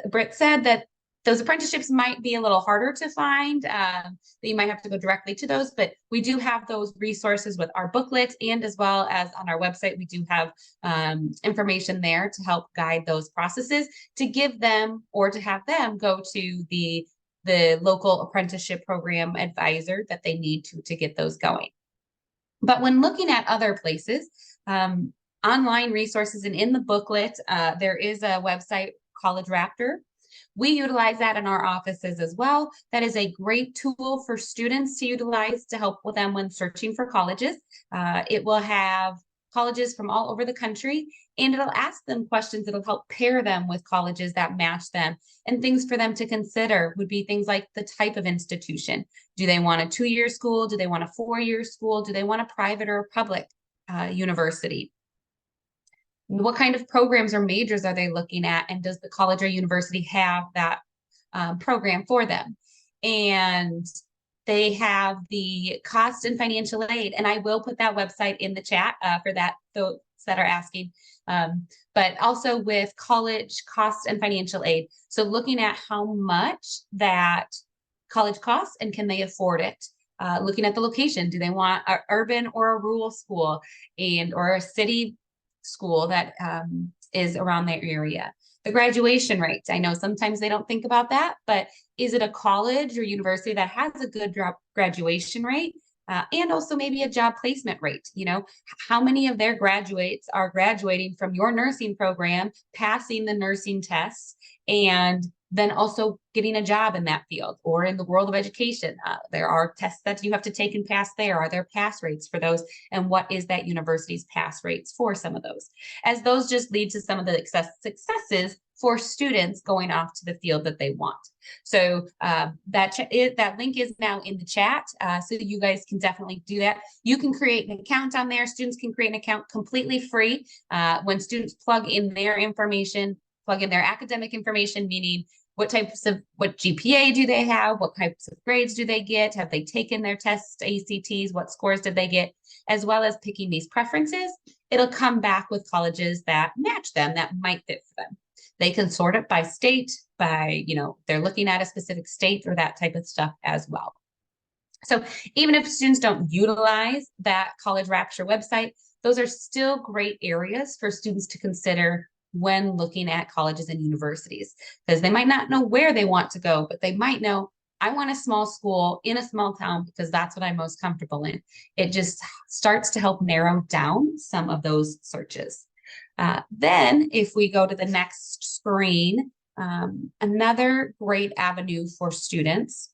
Brett said, that those apprenticeships might be a little harder to find, that you might have to go directly to those, but we do have those resources with our booklet, and as well as on our website, we do have information there to help guide those processes, to give them or to have them go to the local apprenticeship program advisor that they need to get those going. But when looking at other places, online resources, and in the booklet, there is a website, College Raptor. We utilize that in our offices as well. That is a great tool for students to utilize to help with them when searching for colleges. It will have colleges from all over the country, and it'll ask them questions that'll help pair them with colleges that match them. And things for them to consider would be things like the type of institution. Do they want a 2-year school? Do they want a 4-year school? Do they want a private or a public university? What kind of programs or majors are they looking at? And does the college or university have that program for them? And they have the cost and financial aid. And I will put that website in the chat for those that are asking. But also with college cost and financial aid. So looking at how much that college costs and can they afford it? Looking at the location. Do they want an urban or a rural school, or a city school that is around their area? The graduation rates. I know sometimes they don't think about that, but is it a college or university that has a good graduation rate? And also maybe a job placement rate. How many of their graduates are graduating from your nursing program, passing the nursing tests, and then also getting a job in that field or in the world of education. There are tests that you have to take and pass there. Are there pass rates for those? And what is that university's pass rates for some of those? As those just lead to some of the successes for students going off to the field that they want. So that link is now in the chat, so you guys can definitely do that. You can create an account on there. Students can create an account completely free. When students plug in their information, plug in their academic information, meaning what GPA do they have? What types of grades do they get? Have they taken their tests, ACTs? What scores did they get? As well as picking these preferences, it'll come back with colleges that match them, that might fit for them. They can sort it by state, by, they're looking at a specific state or that type of stuff as well. So even if students don't utilize that College Rapture website, those are still great areas for students to consider when looking at colleges and universities, because they might not know where they want to go, but they might know, I want a small school in a small town because that's what I'm most comfortable in. It just starts to help narrow down some of those searches. Then if we go to the next screen, another great avenue for students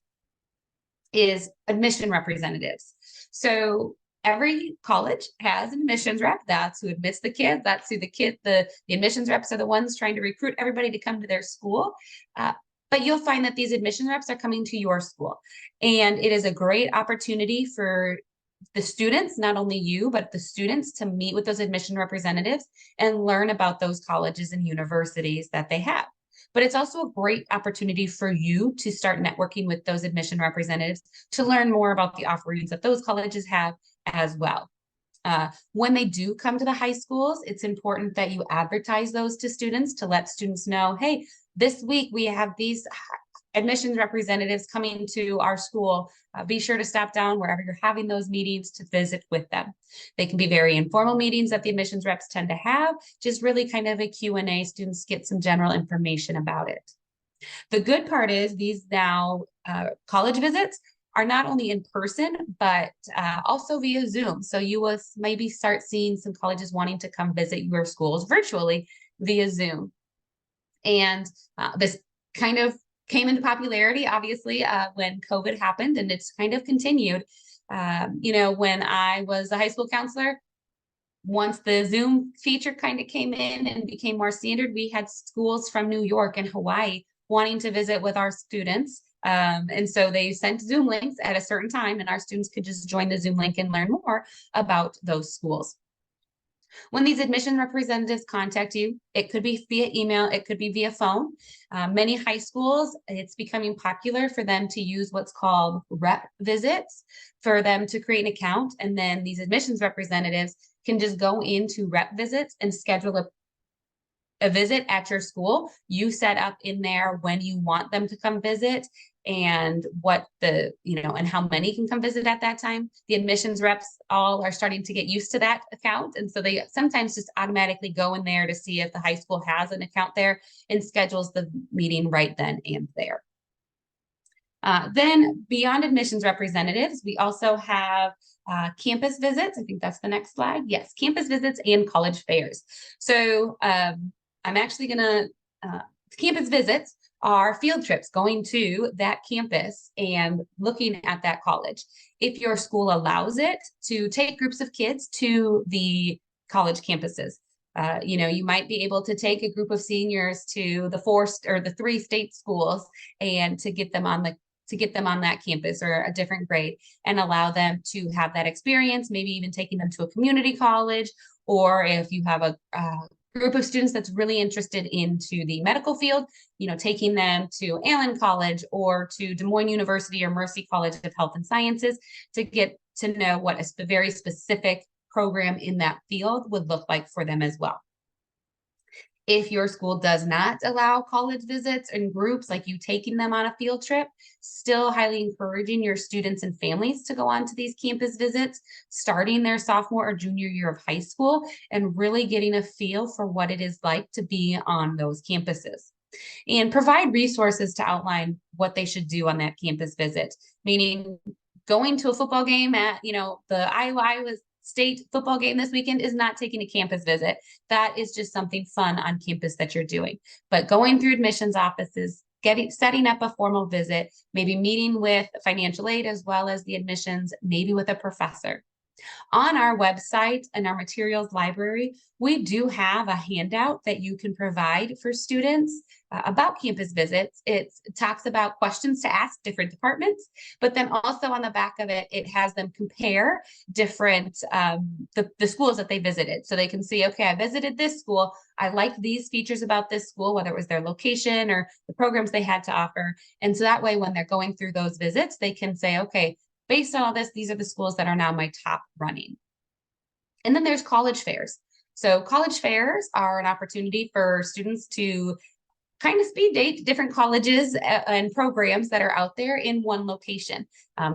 is admission representatives. So every college has an admissions rep. That's who admits the kids. That's who the admissions reps are the ones trying to recruit everybody to come to their school. But you'll find that these admission reps are coming to your school. And it is a great opportunity for the students, not only you, but the students, to meet with those admission representatives and learn about those colleges and universities that they have. But it's also a great opportunity for you to start networking with those admission representatives to learn more about the offerings that those colleges have as well. When they do come to the high schools, it's important that you advertise those to students to let students know, hey, this week we have these admissions representatives coming to our school. Be sure to stop down wherever you're having those meetings to visit with them. They can be very informal meetings that the admissions reps tend to have, just really kind of a Q&A. Students get some general information about it. The good part is these now college visits are not only in person, but also via Zoom. So you will maybe start seeing some colleges wanting to come visit your schools virtually via Zoom. And this kind of came into popularity, obviously, when COVID happened, and it's kind of continued. When I was a high school counselor, once the Zoom feature kind of came in and became more standard, we had schools from New York and Hawaii wanting to visit with our students. And so they sent Zoom links at a certain time, and our students could just join the Zoom link and learn more about those schools. When these admission representatives contact you, it could be via email, it could be via phone. Many high schools, it's becoming popular for them to use what's called rep visits for them to create an account. And then these admissions representatives can just go into rep visits and schedule a visit at your school. You set up in there when you want them to come visit and what and how many can come visit at that time. The admissions reps all are starting to get used to that account. And so they sometimes just automatically go in there to see if the high school has an account there and schedules the meeting right then and there. Then beyond admissions representatives, we also have campus visits. I think that's the next slide. Yes, campus visits and college fairs. So I'm actually gonna, campus visits are field trips going to that campus and looking at that college. If your school allows it, to take groups of kids to the college campuses. You might be able to take a group of seniors to the 3 state schools and to get them on that campus or a different grade and allow them to have that experience, maybe even taking them to a community college, or if you have a group of students that's really interested into the medical field, taking them to Allen College or to Des Moines University or Mercy College of Health and Sciences to get to know what a very specific program in that field would look like for them as well. If your school does not allow college visits and groups, like you taking them on a field trip, still highly encouraging your students and families to go on to these campus visits, starting their sophomore or junior year of high school, and really getting a feel for what it is like to be on those campuses. And provide resources to outline what they should do on that campus visit, meaning going to a football game at, the Iowa State football game this weekend is not taking a campus visit. That is just something fun on campus that you're doing. But going through admissions offices, setting up a formal visit, maybe meeting with financial aid as well as the admissions, maybe with a professor. On our website and our materials library, we do have a handout that you can provide for students about campus visits. It talks about questions to ask different departments, but then also on the back of it, it has them compare different, the schools that they visited. So they can see, okay, I visited this school. I liked these features about this school, whether it was their location or the programs they had to offer. And so that way, when they're going through those visits, they can say, okay, based on all this, these are the schools that are now my top running. And then there's college fairs. So college fairs are an opportunity for students to kind of speed date different colleges and programs that are out there in one location.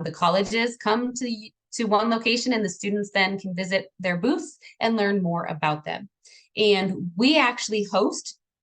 The colleges come to one location and the students then can visit their booths and learn more about them. And we actually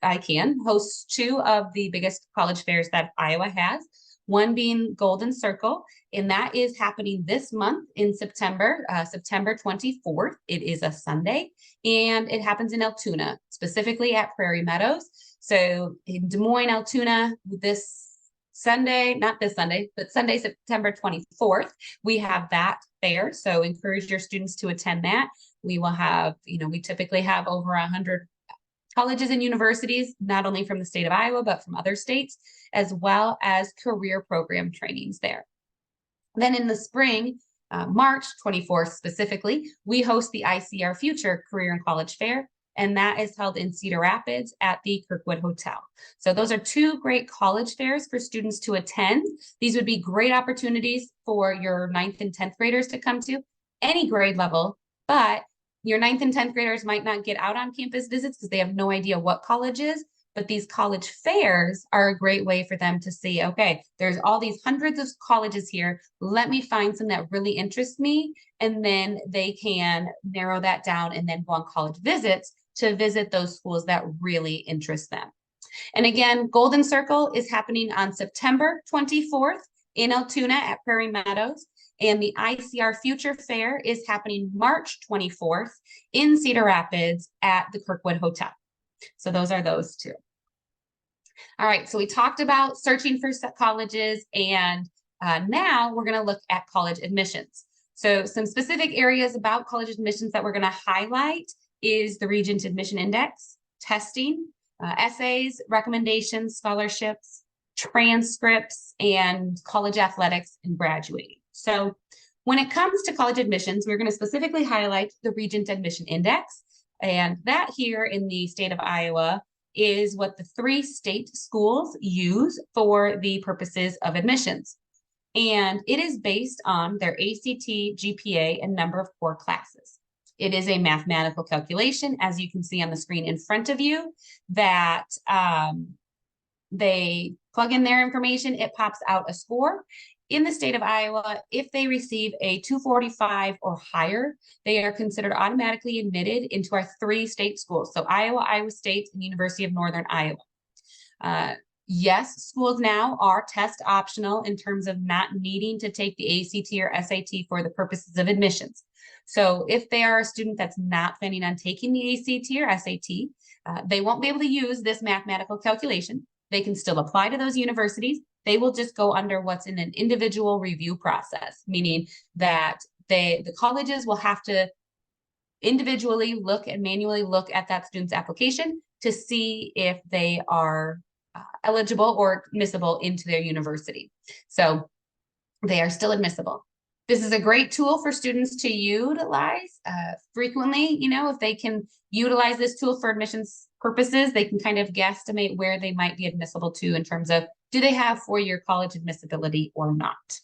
ICAN hosts 2 of the biggest college fairs that Iowa has. One being Golden Circle, and that is happening this month in September, September 24th. It is a Sunday, and it happens in Altoona, specifically at Prairie Meadows. So in Des Moines, Altoona, this Sunday, not this Sunday, but Sunday, September 24th, we have that fair. So encourage your students to attend that. We will have, we typically have over 100 colleges and universities, not only from the state of Iowa, but from other states, as well as career program trainings there. Then in the spring, March 24th specifically, we host the ICR Future Career and College Fair, and that is held in Cedar Rapids at the Kirkwood Hotel. So those are 2 great college fairs for students to attend. These would be great opportunities for your 9th and 10th graders to come to, any grade level, but your 9th and 10th graders might not get out on campus visits because they have no idea what college is, but these college fairs are a great way for them to see, okay, there's all these hundreds of colleges here. Let me find some that really interests me. And then they can narrow that down and then go on college visits to visit those schools that really interest them. And again, Golden Circle is happening on September 24th in Altoona at Prairie Meadows. And the ICR Future Fair is happening March 24th in Cedar Rapids at the Kirkwood Hotel. So those are those 2. All right, so we talked about searching for colleges, and now we're going to look at college admissions. So some specific areas about college admissions that we're going to highlight is the Regent Admission Index, testing, essays, recommendations, scholarships, transcripts, and college athletics and graduating. So when it comes to college admissions, we're going to specifically highlight the Regent Admission Index. And that here in the state of Iowa is what the 3 state schools use for the purposes of admissions. And it is based on their ACT, GPA, and number of core classes. It is a mathematical calculation, as you can see on the screen in front of you, that they plug in their information, it pops out a score. In the state of Iowa, if they receive a 245 or higher, they are considered automatically admitted into our 3 state schools. So Iowa, Iowa State, and University of Northern Iowa. Yes, schools now are test optional in terms of not needing to take the ACT or SAT for the purposes of admissions. So if they are a student that's not planning on taking the ACT or SAT, they won't be able to use this mathematical calculation. They can still apply to those universities. They will just go under what's in an individual review process, meaning that the colleges will have to individually look and manually look at that student's application to see if they are eligible or admissible into their university. So they are still admissible. This is a great tool for students to utilize frequently. If they can utilize this tool for admissions purposes, they can kind of guesstimate where they might be admissible to in terms of, do they have 4-year college admissibility or not?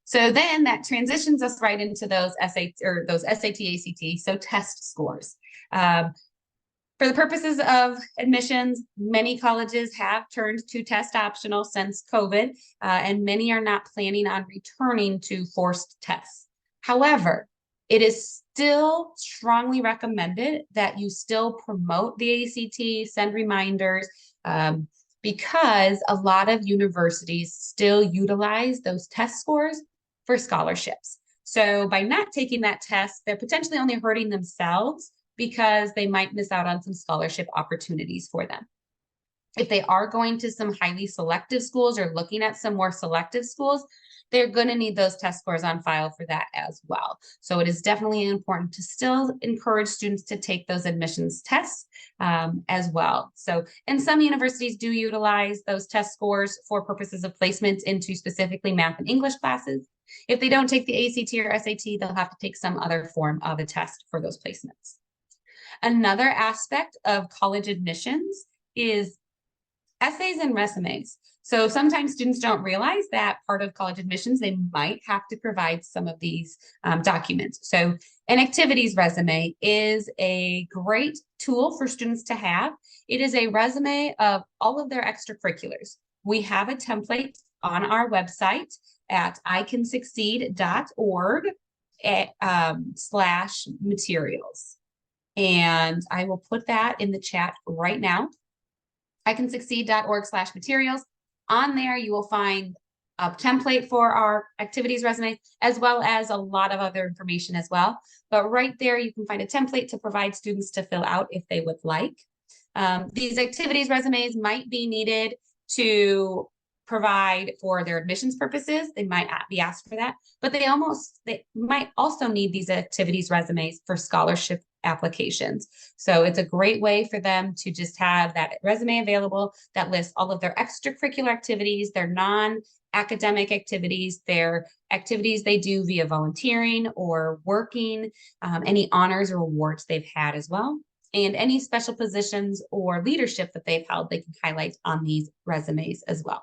So then that transitions us right into those SAT, ACT, so test scores. For the purposes of admissions, many colleges have turned to test optional since COVID, and many are not planning on returning to forced tests. However, it is still strongly recommended that you still promote the ACT, send reminders, because a lot of universities still utilize those test scores for scholarships. So by not taking that test, they're potentially only hurting themselves because they might miss out on some scholarship opportunities for them. If they are going to some highly selective schools or looking at some more selective schools, they're going to need those test scores on file for that as well. So it is definitely important to still encourage students to take those admissions tests as well. So, and some universities do utilize those test scores for purposes of placement into specifically math and English classes. If they don't take the ACT or SAT, they'll have to take some other form of a test for those placements. Another aspect of college admissions is essays and resumes. So sometimes students don't realize that part of college admissions, they might have to provide some of these documents. So an activities resume is a great tool for students to have. It is a resume of all of their extracurriculars. We have a template on our website at icansucceed.org /materials. And I will put that in the chat right now. icansucceed.org/materials. On there, you will find a template for our activities resume, as well as a lot of other information as well. But right there, you can find a template to provide students to fill out if they would like. These activities resumes might be needed to provide for their admissions purposes. They might be asked for that, but they might also need these activities resumes for scholarship applications. So it's a great way for them to just have that resume available that lists all of their extracurricular activities, their non-academic activities, their activities they do via volunteering or working, any honors or awards they've had as well, and any special positions or leadership that they've held, they can highlight on these resumes as well.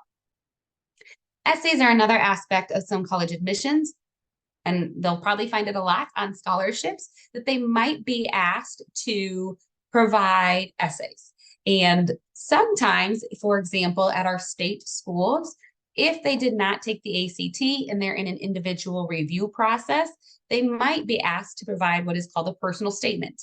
Essays are another aspect of some college admissions, and they'll probably find it a lot on scholarships that they might be asked to provide essays. And sometimes, for example, at our state schools, if they did not take the ACT and they're in an individual review process, they might be asked to provide what is called a personal statement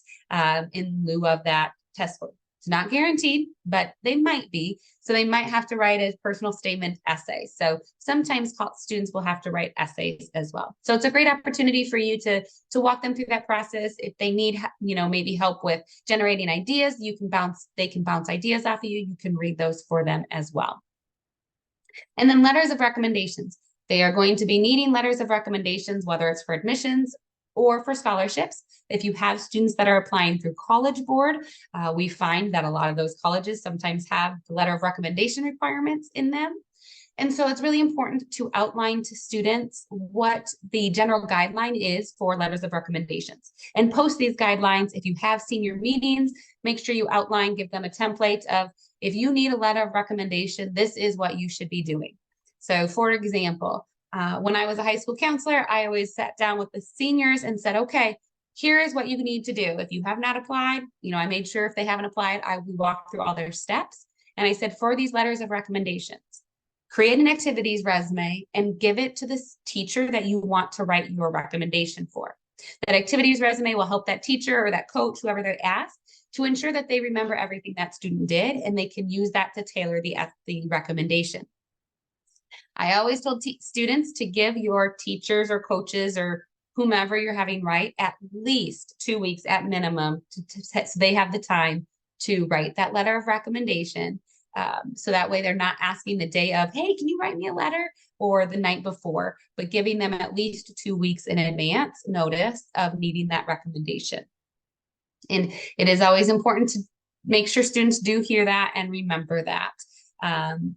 in lieu of that test score. It's not guaranteed, but they might be. So they might have to write a personal statement essay. So sometimes students will have to write essays as well. So it's a great opportunity for you to walk them through that process. If they need, maybe help with generating ideas, they can bounce ideas off of you. You can read those for them as well. And then letters of recommendations. They are going to be needing letters of recommendations, whether it's for admissions or for scholarships. If you have students that are applying through College Board, we find that a lot of those colleges sometimes have the letter of recommendation requirements in them. And so it's really important to outline to students what the general guideline is for letters of recommendations and post these guidelines. If you have senior meetings, make sure you outline, give them a template of, if you need a letter of recommendation, this is what you should be doing. So for example, when I was a high school counselor, I always sat down with the seniors and said, okay, here is what you need to do. If you have not applied, I made sure if they haven't applied, we walked through all their steps. And I said, for these letters of recommendations, create an activities resume and give it to the teacher that you want to write your recommendation for. That activities resume will help that teacher or that coach, whoever they ask, to ensure that they remember everything that student did, and they can use that to tailor the recommendation. I always told students to give your teachers or coaches or whomever you're having write at least 2 weeks at minimum so they have the time to write that letter of recommendation. So that way they're not asking the day of, hey, can you write me a letter, or the night before, but giving them at least 2 weeks in advance notice of needing that recommendation. And it is always important to make sure students do hear that and remember that.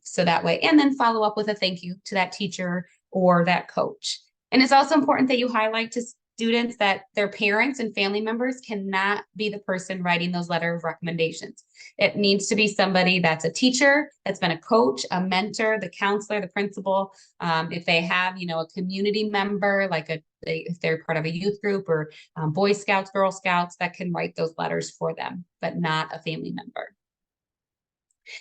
So that way, and then follow up with a thank you to that teacher or that coach. And it's also important that you highlight to students that their parents and family members cannot be the person writing those letter of recommendations. It needs to be somebody that's a teacher, that's been a coach, a mentor, the counselor, the principal. If they have, a community member, like if they're part of a youth group or Boy Scouts, Girl Scouts, that can write those letters for them, but not a family member.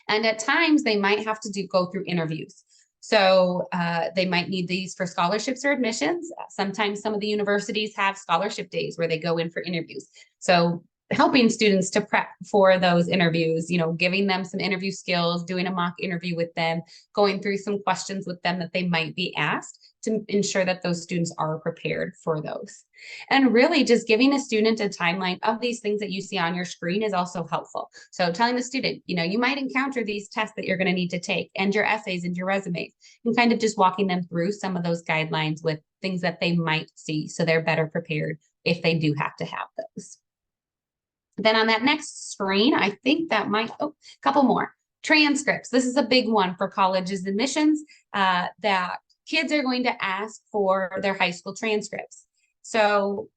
And at times they might have to go through interviews. So they might need these for scholarships or admissions. Sometimes some of the universities have scholarship days where they go in for interviews. So helping students to prep for those interviews, giving them some interview skills, doing a mock interview with them, going through some questions with them that they might be asked to ensure that those students are prepared for those. And really just giving a student a timeline of these things that you see on your screen is also helpful. So telling the student, you might encounter these tests that you're going to need to take, and your essays and your resumes, and kind of just walking them through some of those guidelines with things that they might see so they're better prepared if they do have to have those. Then on that next screen, I think that might, a couple more. Transcripts. This is a big one for colleges admissions that kids are going to ask for their high school transcripts. So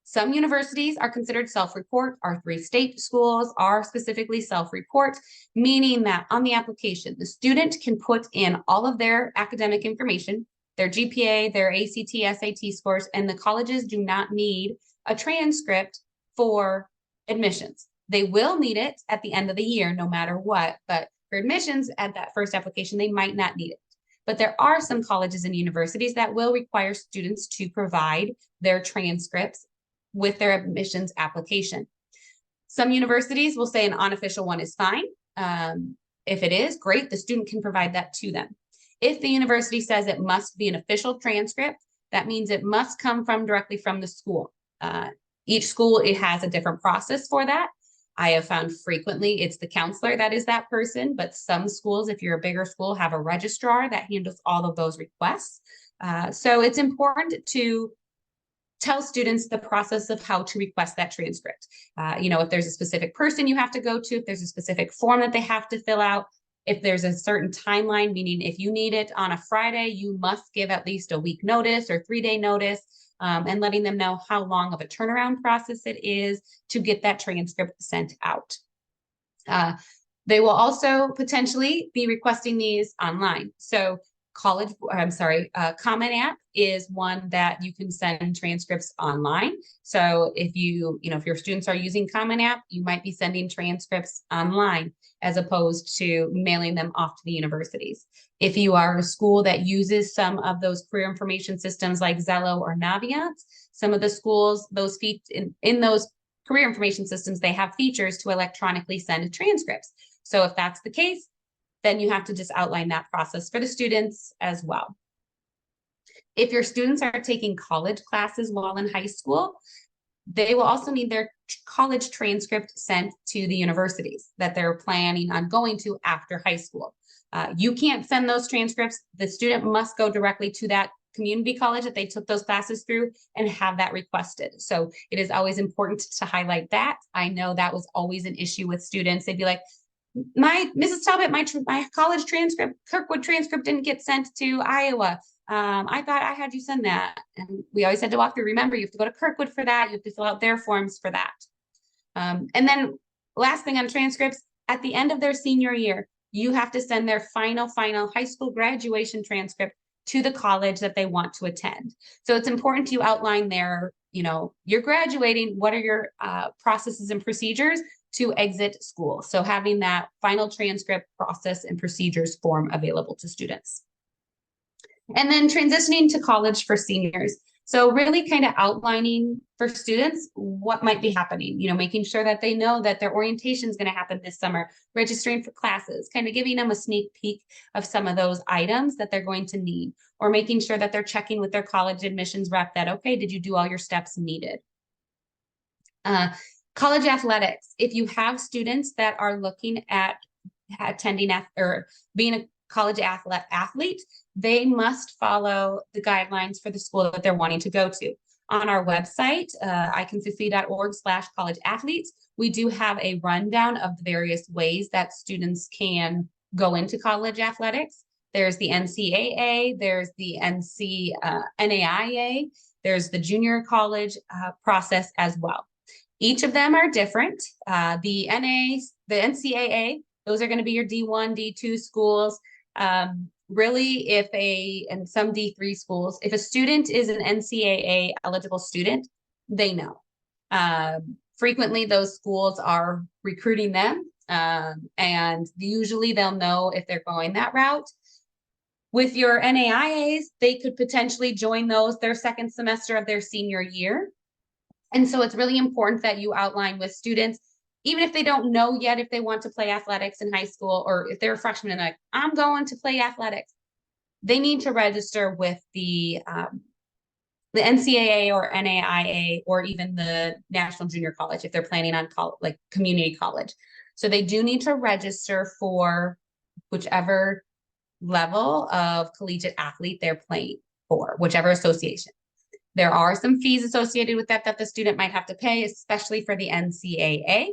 some universities are considered self-report. Our 3 state schools are specifically self-report, meaning that on the application, the student can put in all of their academic information, their GPA, their ACT, SAT scores, and the colleges do not need a transcript for admissions. They will need it at the end of the year, no matter what, but for admissions at that first application, they might not need it. But there are some colleges and universities that will require students to provide their transcripts with their admissions application. Some universities will say an unofficial one is fine. If it is, great, the student can provide that to them. If the university says it must be an official transcript, that means it must come directly from the school. Each school, it has a different process for that. I have found frequently it's the counselor that is that person, but some schools, if you're a bigger school, have a registrar that handles all of those requests. So it's important to tell students the process of how to request that transcript. If there's a specific person you have to go to, if there's a specific form that they have to fill out, if there's a certain timeline, meaning if you need it on a Friday, you must give at least a week notice or 3-day notice. And letting them know how long of a turnaround process it is to get that transcript sent out. They will also potentially be requesting these online. So Common App is one that you can send transcripts online. So if if your students are using Common App, you might be sending transcripts online as opposed to mailing them off to the universities. If you are a school that uses some of those career information systems like Zello or Naviance, some of the schools, in those career information systems, they have features to electronically send transcripts. So if that's the case, then you have to just outline that process for the students as well. If your students are taking college classes while in high school, they will also need their college transcript sent to the universities that they're planning on going to after high school. You can't send those transcripts. The student must go directly to that community college that they took those classes through and have that requested. So it is always important to highlight that. I know that was always an issue with students. They'd be like, Mrs. Talbot, my college transcript, Kirkwood transcript didn't get sent to Iowa. I thought I had you send that. And we always had to walk through. Remember, you have to go to Kirkwood for that. You have to fill out their forms for that. And then last thing on transcripts, at the end of their senior year, you have to send their final high school graduation transcript to the college that they want to attend. So it's important to outline you're graduating, what are your processes and procedures to exit school? So having that final transcript process and procedures form available to students. And then transitioning to college for seniors. So really kind of outlining for students what might be happening, making sure that they know that their orientation is going to happen this summer, registering for classes, kind of giving them a sneak peek of some of those items that they're going to need, or making sure that they're checking with their college admissions rep that, okay, did you do all your steps needed? College athletics. If you have students that are looking at attending or being a college athlete, they must follow the guidelines for the school that they're wanting to go to. On our website, ican50.org/college athletes, we do have a rundown of the various ways that students can go into college athletics. There's the NCAA, there's the NAIA, there's the junior college process as well. Each of them are different. The NCAA, those are going to be your D1, D2 schools. Really, and some D3 schools, if a student is an NCAA eligible student, they know. Frequently, those schools are recruiting them, and usually they'll know if they're going that route. With your NAIAs, they could potentially join their second semester of their senior year. And so it's really important that you outline with students, even if they don't know yet if they want to play athletics in high school, or if they're a freshman and like, I'm going to play athletics. they need to register with the NCAA or NAIA, or even the National Junior College if they're planning on like community college. So they do need to register for whichever level of collegiate athlete they're playing for, whichever association. There are some fees associated with that the student might have to pay, especially for the NCAA.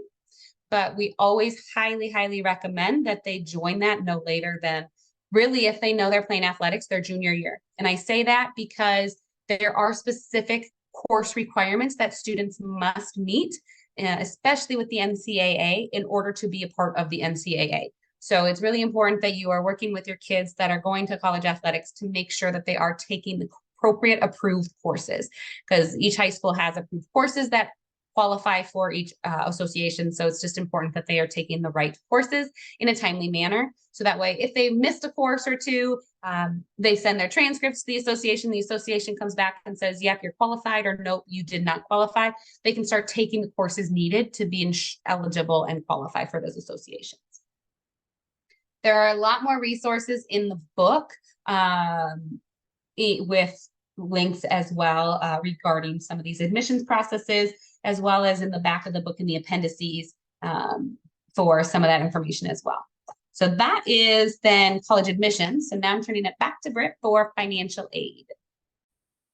But we always highly, highly recommend that they join that no later than, really, if they know they're playing athletics, their junior year. And I say that because there are specific course requirements that students must meet, especially with the NCAA, in order to be a part of the NCAA. So it's really important that you are working with your kids that are going to college athletics to make sure that they are taking the appropriate approved courses, because each high school has approved courses that qualify for each association. So it's just important that they are taking the right courses in a timely manner. So that way, if they missed a course or two, they send their transcripts to the association comes back and says, yep, you're qualified, or nope, you did not qualify. They can start taking the courses needed to be eligible and qualify for those associations. There are a lot more resources in the book with links as well regarding some of these admissions processes, as well as in the back of the book in the appendices for some of that information as well. So that is then college admissions. So now I'm turning it back to Britt for financial aid.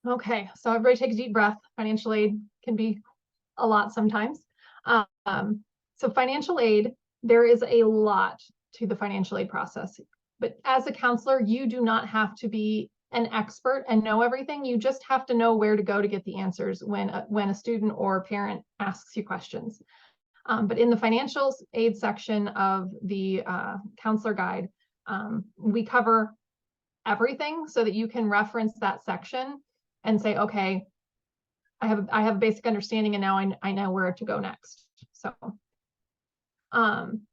Okay, so everybody take a deep breath. Financial aid can be a lot sometimes. So financial aid, there is a lot to the financial aid process. But as a counselor, you do not have to be an expert and know everything. You just have to know where to go to get the answers when a student or parent asks you questions. But in the financial aid section of the counselor guide, we cover everything so that you can reference that section and say, okay, I have a basic understanding, and now I know where to go next. So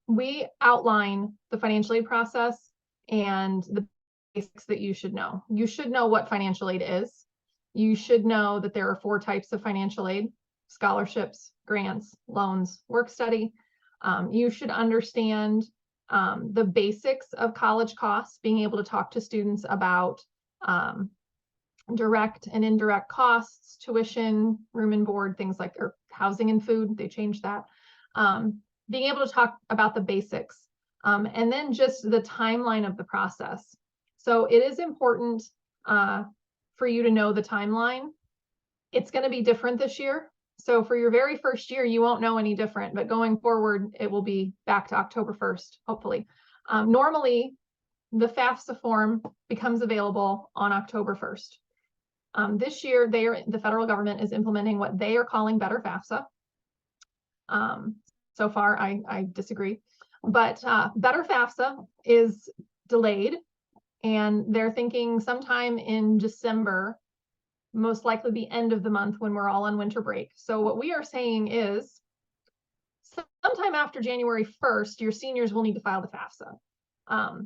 we outline the financial aid process and the basics that you should know. You should know what financial aid is. You should know that there are 4 types of financial aid: scholarships, grants, loans, work study. You should understand the basics of college costs, being able to talk to students about direct and indirect costs, tuition, room and board, things like, or housing and food, they changed that. Being able to talk about the basics, and then just the timeline of the process. So it is important for you to know the timeline. It's going to be different this year. So for your very first year, you won't know any different, but going forward, it will be back to October 1st, hopefully. Normally, the FAFSA form becomes available on October 1st. This year, the federal government is implementing what they are calling Better FAFSA. So far, I disagree, but Better FAFSA is delayed, and they're thinking sometime in December, most likely the end of the month when we're all on winter break. So what we are saying is sometime after January 1st, your seniors will need to file the FAFSA.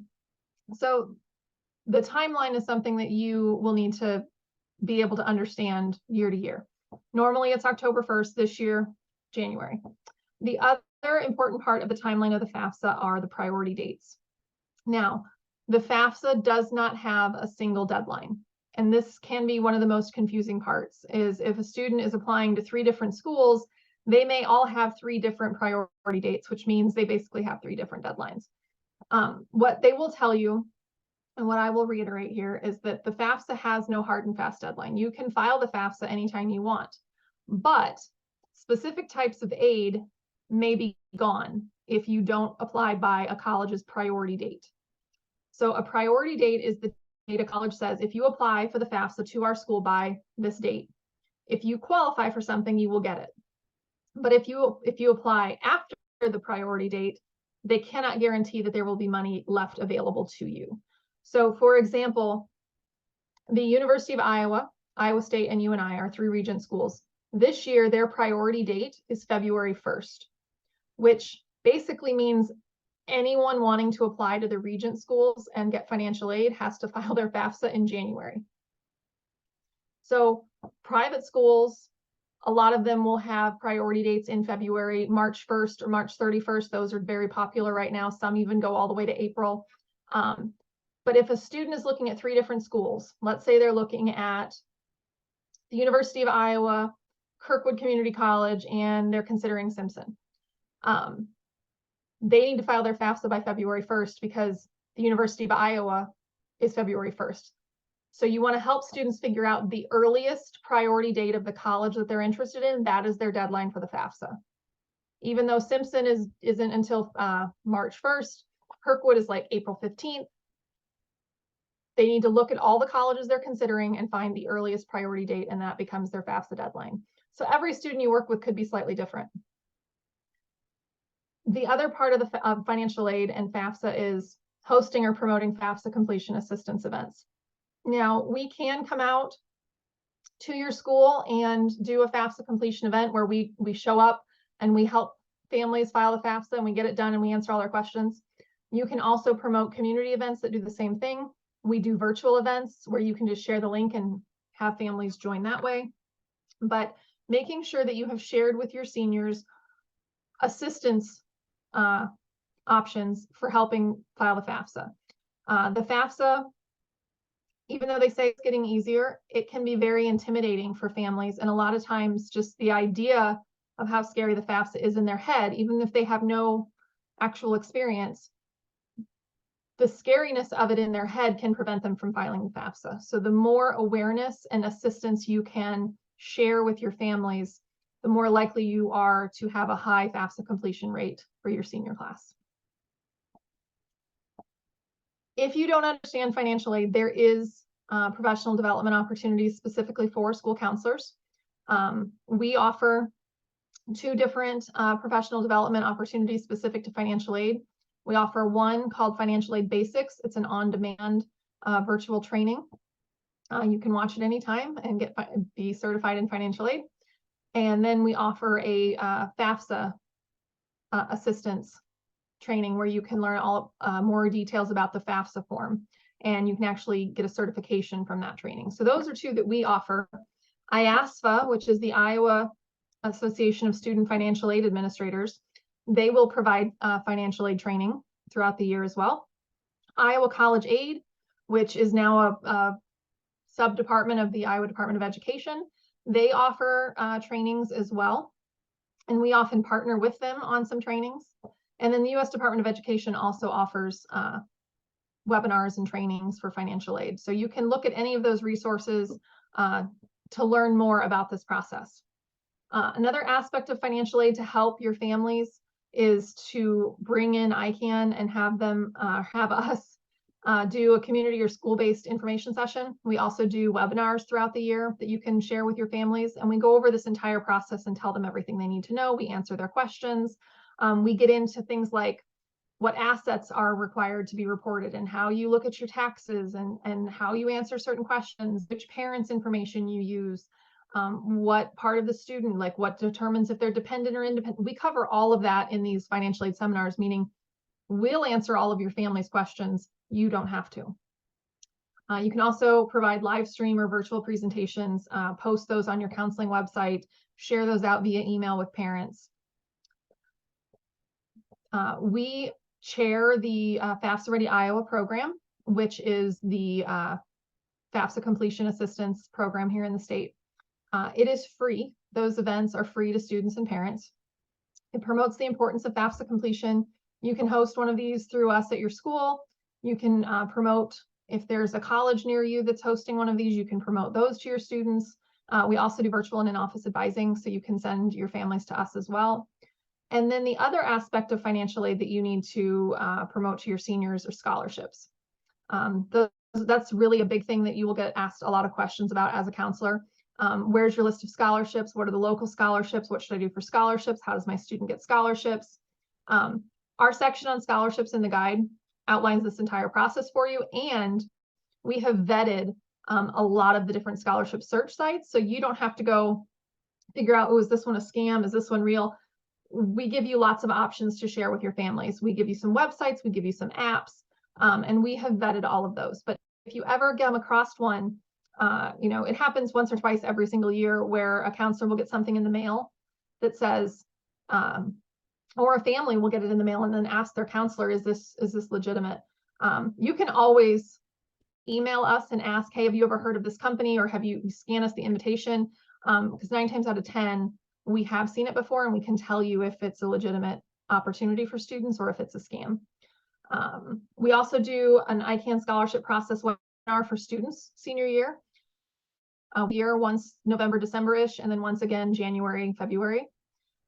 So the timeline is something that you will need to be able to understand year to year. Normally it's October 1st, this year, January. The other important part of the timeline of the FAFSA are the priority dates. Now, the FAFSA does not have a single deadline. And this can be one of the most confusing parts, is if a student is applying to 3 different schools, they may all have 3 different priority dates, which means they basically have 3 different deadlines. What they will tell you, and what I will reiterate here, is that the FAFSA has no hard and fast deadline. You can file the FAFSA anytime you want, but specific types of aid may be gone if you don't apply by a college's priority date. So a priority date is the date a college says, if you apply for the FAFSA to our school by this date, if you qualify for something, you will get it. But if you apply after the priority date, they cannot guarantee that there will be money left available to you. So for example, the University of Iowa, Iowa State, and UNI are 3 Regent schools. This year, their priority date is February 1st, which basically means anyone wanting to apply to the Regent schools and get financial aid has to file their FAFSA in January. So private schools, a lot of them will have priority dates in February, March 1st or March 31st. Those are very popular right now. Some even go all the way to April. But if a student is looking at 3 different schools, let's say they're looking at the University of Iowa, Kirkwood Community College, and they're considering Simpson. They need to file their FAFSA by February 1st because the University of Iowa is February 1st. So you want to help students figure out the earliest priority date of the college that they're interested in. That is their deadline for the FAFSA. Even though Simpson isn't until March 1st, Kirkwood is like April 15th. They need to look at all the colleges they're considering and find the earliest priority date, and that becomes their FAFSA deadline. So every student you work with could be slightly different. The other part of the financial aid and FAFSA is hosting or promoting FAFSA completion assistance events. Now, we can come out to your school and do a FAFSA completion event where we show up and we help families file the FAFSA and we get it done and we answer all their questions. You can also promote community events that do the same thing. We do virtual events where you can just share the link and have families join that way. But making sure that you have shared with your seniors assistance options for helping file the FAFSA. The FAFSA, even though they say it's getting easier, it can be very intimidating for families. And a lot of times just the idea of how scary the FAFSA is in their head, even if they have no actual experience, the scariness of it in their head can prevent them from filing the FAFSA. So the more awareness and assistance you can share with your families, the more likely you are to have a high FAFSA completion rate for your senior class. If you don't understand financial aid, there is professional development opportunities specifically for school counselors. We offer 2 different professional development opportunities specific to financial aid. We offer one called Financial Aid Basics. It's an on-demand virtual training. You can watch it anytime and be certified in financial aid. And then we offer a FAFSA assistance training where you can learn all more details about the FAFSA form, and you can actually get a certification from that training. So those are 2 that we offer. ISCA, which is the Iowa Association of Student Financial Aid Administrators, they will provide financial aid training throughout the year as well. Iowa College Aid, which is now a sub-department of the Iowa Department of Education, they offer trainings as well. And we often partner with them on some trainings. And then the U.S. Department of Education also offers webinars and trainings for financial aid. So you can look at any of those resources to learn more about this process. Another aspect of financial aid to help your families is to bring in ICAN and have them have us do a community or school-based information session. We also do webinars throughout the year that you can share with your families, and we go over this entire process and tell them everything they need to know. We answer their questions. We get into things like what assets are required to be reported and how you look at your taxes and how you answer certain questions, which parents' information you use, what part of the student, like what determines if they're dependent or independent. We cover all of that in these financial aid seminars, meaning we'll answer all of your family's questions. You don't have to. You can also provide live stream or virtual presentations, post those on your counseling website, share those out via email with parents. We chair the FAFSA Ready Iowa program, which is the FAFSA completion assistance program here in the state. It is free. Those events are free to students and parents. It promotes the importance of FAFSA completion. You can host one of these through us at your school. You can promote, if there's a college near you that's hosting one of these, you can promote those to your students. We also do virtual and in-office advising, so you can send your families to us as well. And then the other aspect of financial aid that you need to promote to your seniors are scholarships. That's really a big thing that you will get asked a lot of questions about as a counselor. Where's your list of scholarships? What are the local scholarships? What should I do for scholarships? How does my student get scholarships? Our section on scholarships in the guide outlines this entire process for you. And we have vetted a lot of the different scholarship search sites. So you don't have to go figure out, oh, is this one a scam? Is this one real? We give you lots of options to share with your families. We give you some websites, we give you some apps, and we have vetted all of those. But if you ever come across one, it happens once or twice every single year where a counselor will get something in the mail that says, or a family will get it in the mail and then ask their counselor, is this legitimate? You can always email us and ask, hey, have you ever heard of this company, or have you scan us the invitation? Because 9 times out of 10, we have seen it before, and we can tell you if it's a legitimate opportunity for students or if it's a scam. We also do an ICAN scholarship process webinar for students senior year. Once November, December-ish, and then once again, January, February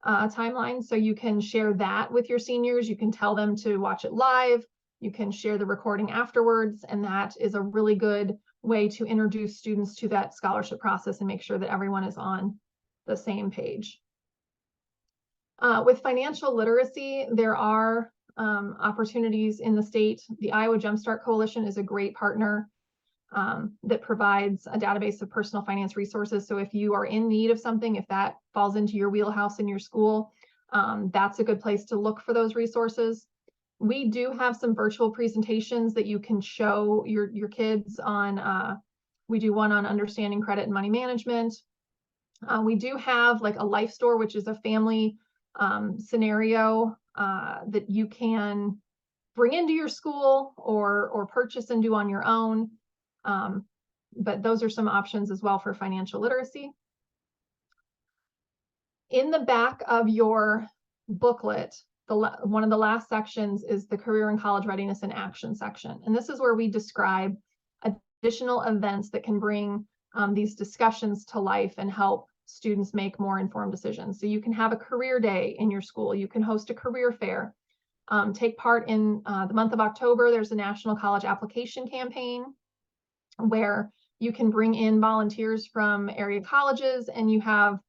timeline. So you can share that with your seniors. You can tell them to watch it live. You can share the recording afterwards. And that is a really good way to introduce students to that scholarship process and make sure that everyone is on the same page. With financial literacy, there are opportunities in the state. The Iowa Jumpstart Coalition is a great partner that provides a database of personal finance resources. So if you are in need of something, if that falls into your wheelhouse in your school, that's a good place to look for those resources. We do have some virtual presentations that you can show your kids on. We do one on understanding credit and money management. We do have like a life store, which is a family scenario that you can bring into your school or purchase and do on your own. But those are some options as well for financial literacy. In the back of your booklet, one of the last sections is the Career and College Readiness and Action section. And this is where we describe additional events that can bring these discussions to life and help students make more informed decisions. So you can have a career day in your school. You can host a career fair. Take part in the month of October. There's a National College Application Campaign where you can bring in volunteers from area colleges, and you have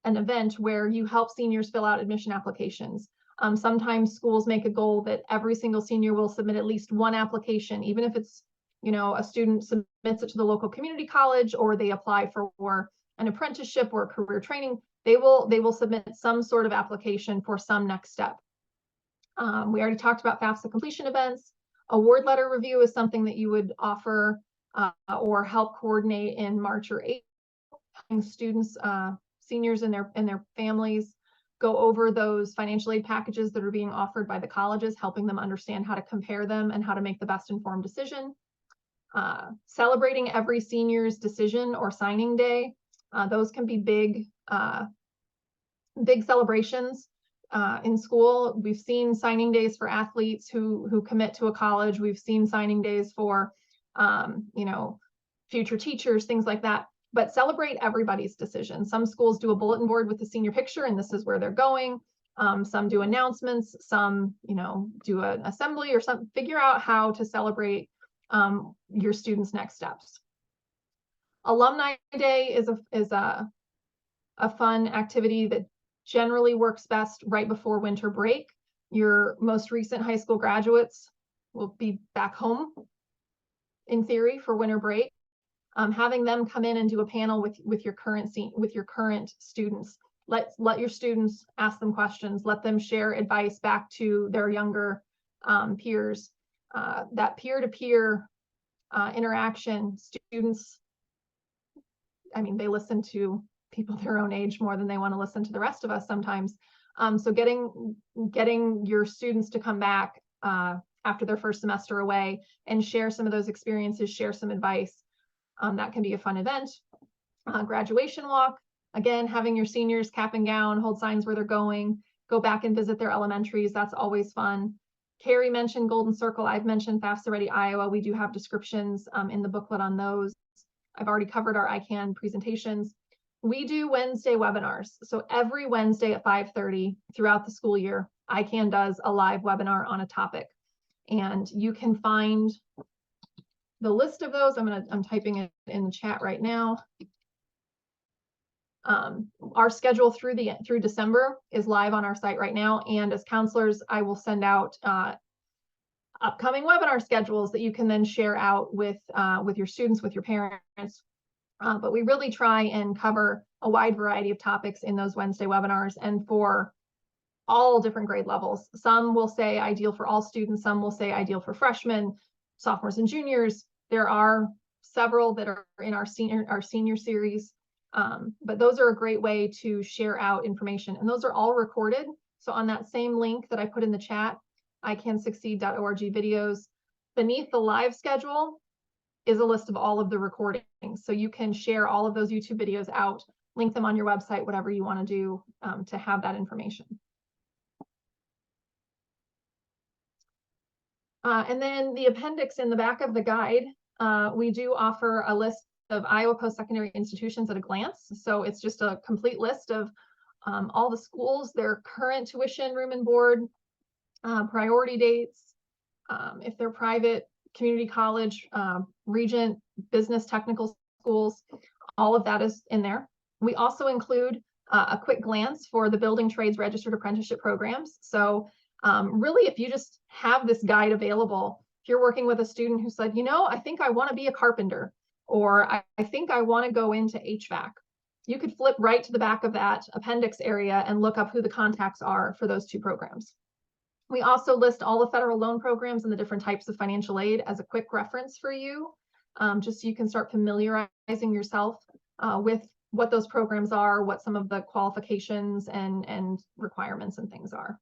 an event where you help seniors fill out admission applications. Sometimes schools make a goal that every single senior will submit at least one application, even if it's, a student submits it to the local community college, or they apply for an apprenticeship or career training. They will submit some sort of application for some next step. We already talked about FAFSA completion events. Award letter review is something that you would offer or help coordinate in March or April. Having students, seniors and their families go over those financial aid packages that are being offered by the colleges, helping them understand how to compare them and how to make the best informed decision. Celebrating every senior's decision or signing day. Those can be big celebrations in school. We've seen signing days for athletes who commit to a college. We've seen signing days for future teachers, things like that. But celebrate everybody's decision. Some schools do a bulletin board with the senior picture, and this is where they're going. Some do announcements. Some, do an assembly or something. Figure out how to celebrate your students' next steps. Alumni Day is a fun activity that generally works best right before winter break. Your most recent high school graduates will be back home in theory for winter break. Having them come in and do a panel with your current students. Let your students ask them questions. Let them share advice back to their younger peers. That peer-to-peer interaction, students, they listen to people their own age more than they want to listen to the rest of us sometimes. So getting your students to come back after their first semester away and share some of those experiences, share some advice. That can be a fun event. Graduation walk, again, having your seniors cap and gown, hold signs where they're going, go back and visit their elementaries. That's always fun. Carrie mentioned Golden Circle. I've mentioned FAFSA Ready Iowa. We do have descriptions in the booklet on those. I've already covered our ICAN presentations. We do Wednesday webinars. So every Wednesday at 5:30 throughout the school year, ICAN does a live webinar on a topic. And you can find the list of those. I'm typing it in the chat right now. Our schedule through December is live on our site right now. And as counselors, I will send out upcoming webinar schedules that you can then share out with your students, with your parents. But we really try and cover a wide variety of topics in those Wednesday webinars, and for all different grade levels. Some will say ideal for all students. Some will say ideal for freshmen, sophomores, and juniors. There are several that are in our senior series. But those are a great way to share out information, and those are all recorded. So on that same link that I put in the chat, icansucceed.org videos, beneath the live schedule is a list of all of the recordings. So you can share all of those YouTube videos out, link them on your website, whatever you want to do to have that information. And then the appendix in the back of the guide, we do offer a list of Iowa post-secondary institutions at a glance. So it's just a complete list of all the schools, their current tuition, room and board, priority dates, if they're private, community college, Regent, business technical schools, all of that is in there. We also include a quick glance for the building trades registered apprenticeship programs. So really, if you just have this guide available, if you're working with a student who said, you know, I think I want to be a carpenter, or I think I want to go into HVAC, you could flip right to the back of that appendix area and look up who the contacts are for those two programs. We also list all the federal loan programs and the different types of financial aid as a quick reference for you, just so you can start familiarizing yourself with what those programs are, what some of the qualifications and requirements and things are.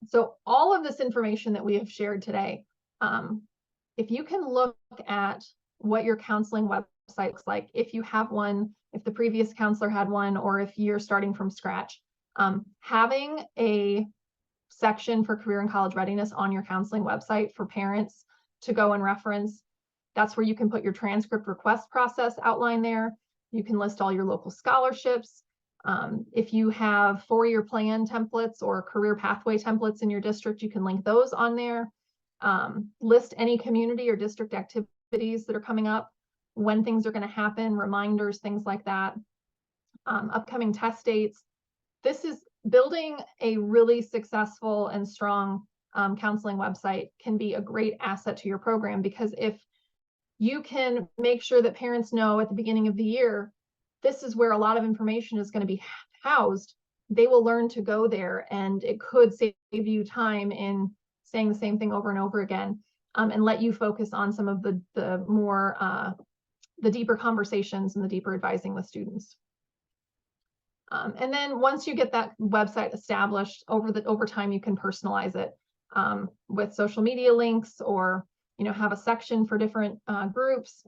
So all of this information that we have shared today, if you can look at what your counseling website looks like, if you have one, if the previous counselor had one, or if you're starting from scratch, having a section for career and college readiness on your counseling website for parents to go and reference, that's where you can put your transcript request process outline there. You can list all your local scholarships. If you have four-year plan templates or career pathway templates in your district, you can link those on there. List any community or district activities that are coming up, when things are going to happen, reminders, things like that. Upcoming test dates. This is building a really successful and strong counseling website can be a great asset to your program, because if you can make sure that parents know at the beginning of the year, this is where a lot of information is going to be housed, they will learn to go there, and it could save you time in saying the same thing over and over again, and let you focus on some of the more the deeper conversations and the deeper advising with students. And then once you get that website established, over time you can personalize it with social media links, or have a section for different groups.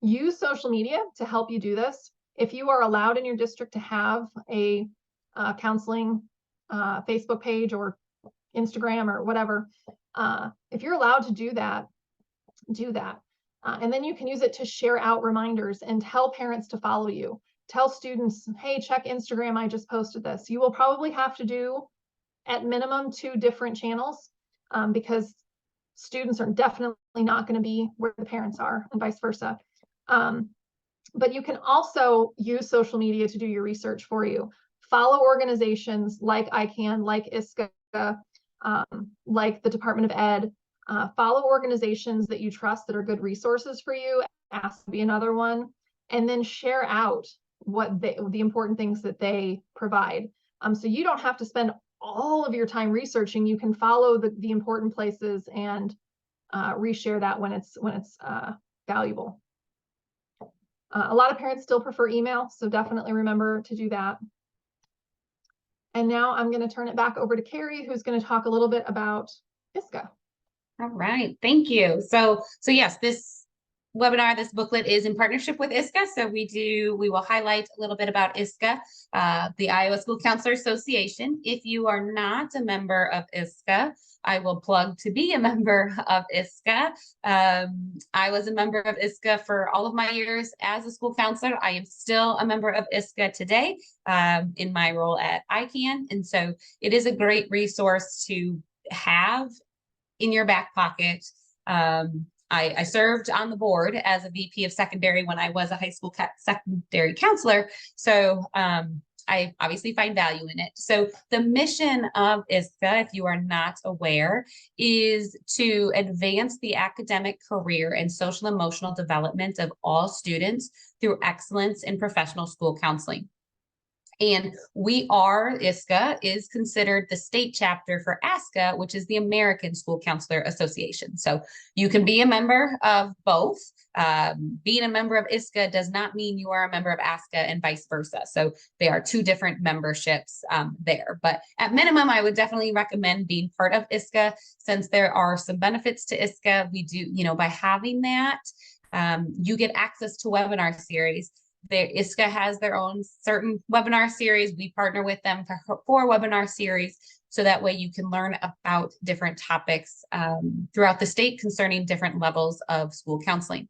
Use social media to help you do this. If you are allowed in your district to have a counseling Facebook page or Instagram or whatever, if you're allowed to do that, do that. And then you can use it to share out reminders and tell parents to follow you. Tell students, hey, check Instagram, I just posted this. You will probably have to do at minimum 2 different channels, because students are definitely not going to be where the parents are, and vice versa. But you can also use social media to do your research for you. Follow organizations like ICAN, like ISCA, like the Department of Ed. Follow organizations that you trust that are good resources for you. Ask to be another one. And then share out what the important things that they provide. So you don't have to spend all of your time researching. You can follow the important places and reshare that when it's valuable. A lot of parents still prefer email, so definitely remember to do that. And now I'm going to turn it back over to Carrie, who's going to talk a little bit about ISCA. All right, thank you. So yes, this webinar, this booklet is in partnership with ISCA. So we will highlight a little bit about ISCA, the Iowa School Counselor Association. If you are not a member of ISCA, I will plug to be a member of ISCA. I was a member of ISCA for all of my years as a school counselor. I am still a member of ISCA today in my role at ICAN. And so it is a great resource to have in your back pocket. I served on the board as a VP of secondary when I was a high school secondary counselor. So I obviously find value in it. So the mission of ISCA, if you are not aware, is to advance the academic, career, and social emotional development of all students through excellence in professional school counseling. And ISCA is considered the state chapter for ASCA, which is the American School Counselor Association. So you can be a member of both. Being a member of ISCA does not mean you are a member of ASCA and vice versa. So they are two different memberships there. But at minimum, I would definitely recommend being part of ISCA, since there are some benefits to ISCA. We do, by having that, you get access to webinar series. ISCA has their own certain webinar series. We partner with them for webinar series, so that way you can learn about different topics throughout the state concerning different levels of school counseling.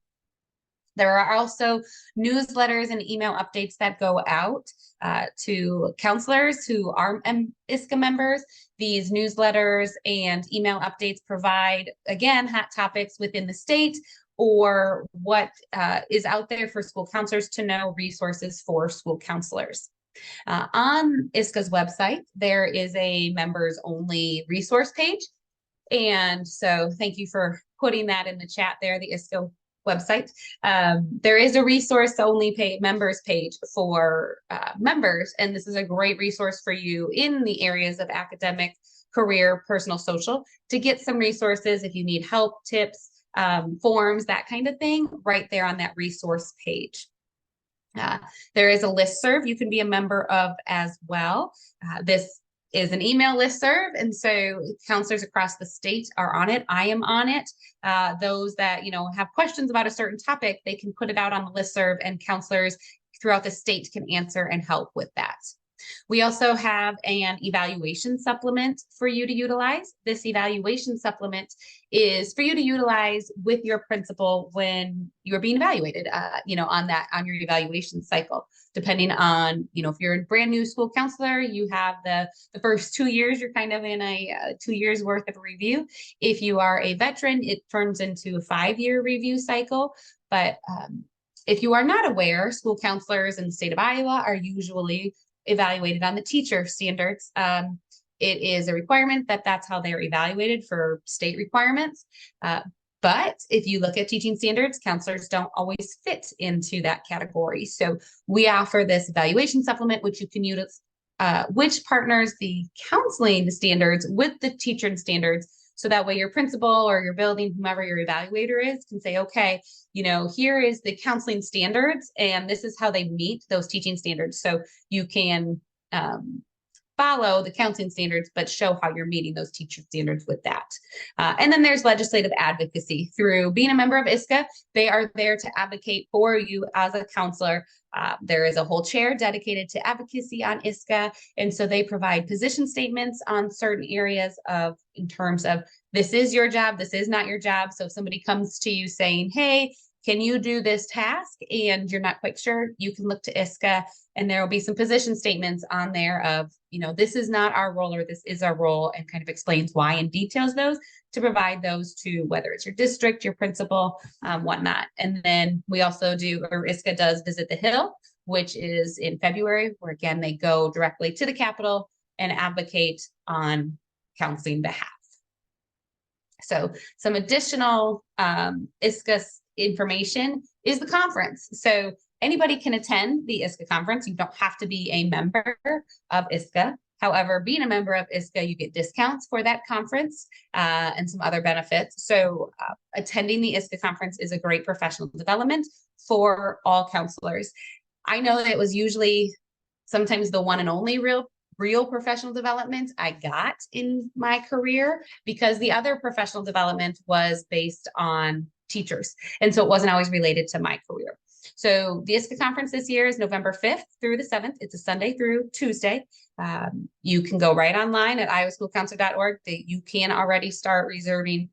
There are also newsletters and email updates that go out to counselors who are ISCA members. These newsletters and email updates provide, again, hot topics within the state, or what is out there for school counselors to know, resources for school counselors. On ISCA's website, there is a members only resource page. And so thank you for putting that in the chat there, the ISCA website. There is a resource only members page for members. And this is a great resource for you in the areas of academic, career, personal, social, to get some resources if you need help, tips, forms, that kind of thing, right there on that resource page. There is a listserv you can be a member of as well. This is an email listserv, and so counselors across the state are on it. I am on it. Those that have questions about a certain topic, they can put it out on the listserv, and counselors throughout the state can answer and help with that. We also have an evaluation supplement for you to utilize. This evaluation supplement is for you to utilize with your principal when you're being evaluated, on your evaluation cycle. Depending on, if you're a brand new school counselor, you have the first 2 years, you're kind of in a 2 years worth of review. If you are a veteran, it turns into a 5-year review cycle. But if you are not aware, school counselors in the state of Iowa are usually evaluated on the teacher standards. It is a requirement that's how they're evaluated for state requirements. But if you look at teaching standards, counselors don't always fit into that category. So we offer this evaluation supplement, which you can use, which partners the counseling standards with the teacher standards. So that way your principal or your building, whomever your evaluator is, can say, okay, here is the counseling standards, and this is how they meet those teaching standards. So you can follow the counseling standards, but show how you're meeting those teacher standards with that. And then there's legislative advocacy. Through being a member of ISCA, they are there to advocate for you as a counselor. There is a whole chair dedicated to advocacy on ISCA. And so they provide position statements on certain areas in terms of, this is your job, this is not your job. So if somebody comes to you saying, hey, can you do this task? And you're not quite sure, you can look to ISCA, and there will be some position statements on there of, this is not our role, or this is our role, and kind of explains why and details those to provide those to whether it's your district, your principal, whatnot. And then we also ISCA does visit the Hill, which is in February, where again, they go directly to the Capitol and advocate on counseling behalf. So some additional ISCA information is the conference. So anybody can attend the ISCA conference. You don't have to be a member of ISCA. However, being a member of ISCA, you get discounts for that conference and some other benefits. So attending the ISCA conference is a great professional development for all counselors. I know that it was usually sometimes the one and only real professional development I got in my career, because the other professional development was based on teachers. And so it wasn't always related to my career. So the ISCA conference this year is November 5th through the 7th. It's a Sunday through Tuesday. You can go right online at iowaschoolcounselor.org. You can already start reserving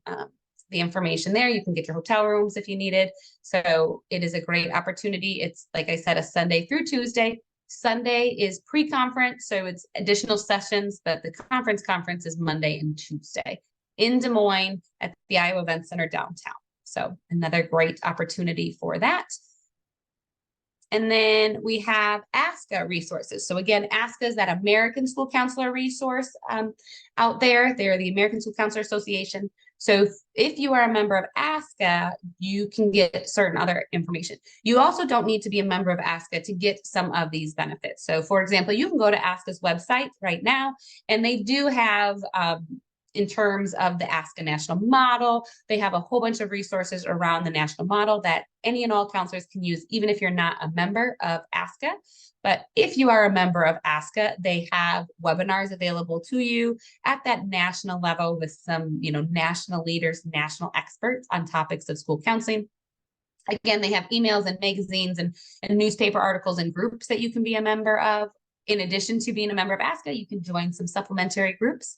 the information there. You can get your hotel rooms if you need it. So it is a great opportunity. It's, like I said, a Sunday through Tuesday. Sunday is pre-conference, so it's additional sessions, but the conference is Monday and Tuesday in Des Moines at the Iowa Event Center downtown. So another great opportunity for that. And then we have ISCA resources. So again, ISCA is that American School Counselor resource out there. They're the American School Counselor Association. So if you are a member of ISCA, you can get certain other information. You also don't need to be a member of ISCA to get some of these benefits. So for example, you can go to ISCA's website right now, and they do have, in terms of the ISCA national model, they have a whole bunch of resources around the national model that any and all counselors can use, even if you're not a member of ISCA. But if you are a member of ISCA, they have webinars available to you at that national level with some, national leaders, national experts on topics of school counseling. Again, they have emails and magazines and newspaper articles and groups that you can be a member of. In addition to being a member of ISCA, you can join some supplementary groups.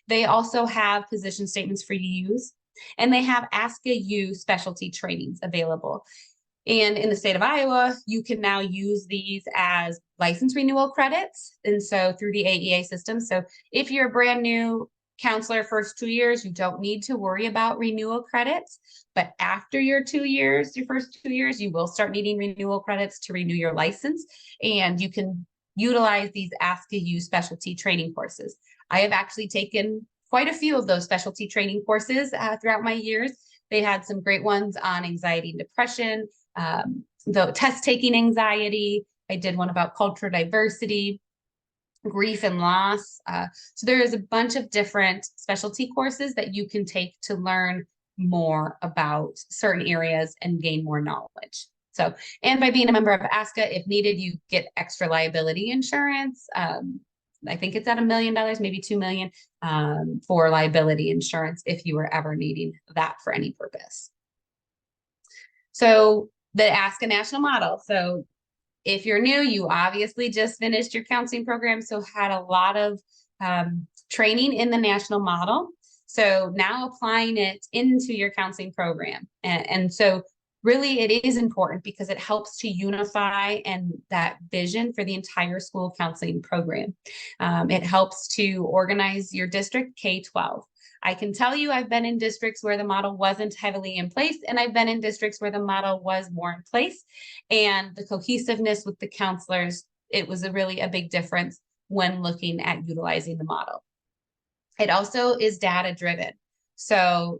They also have position statements for you to use, and they have ISCA U specialty trainings available. And in the state of Iowa, you can now use these as license renewal credits. And so through the AEA system. So if you're a brand new counselor first 2 years, you don't need to worry about renewal credits. But after your first 2 years, you will start needing renewal credits to renew your license. And you can utilize these ISCA U specialty training courses. I have actually taken quite a few of those specialty training courses throughout my years. They had some great ones on anxiety and depression, the test-taking anxiety. I did one about cultural diversity, grief and loss. So there is a bunch of different specialty courses that you can take to learn more about certain areas and gain more knowledge. So, and by being a member of ISCA, if needed, you get extra liability insurance. I think it's at $1 million, maybe 2 million, for liability insurance if you were ever needing that for any purpose. So the ISCA national model. So if you're new, you obviously just finished your counseling program, so had a lot of training in the national model. So now applying it into your counseling program. And so really it is important because it helps to unify and that vision for the entire school counseling program. It helps to organize your district K-12. I can tell you I've been in districts where the model wasn't heavily in place, and I've been in districts where the model was more in place. And the cohesiveness with the counselors, it was really a big difference when looking at utilizing the model. It also is data driven. So,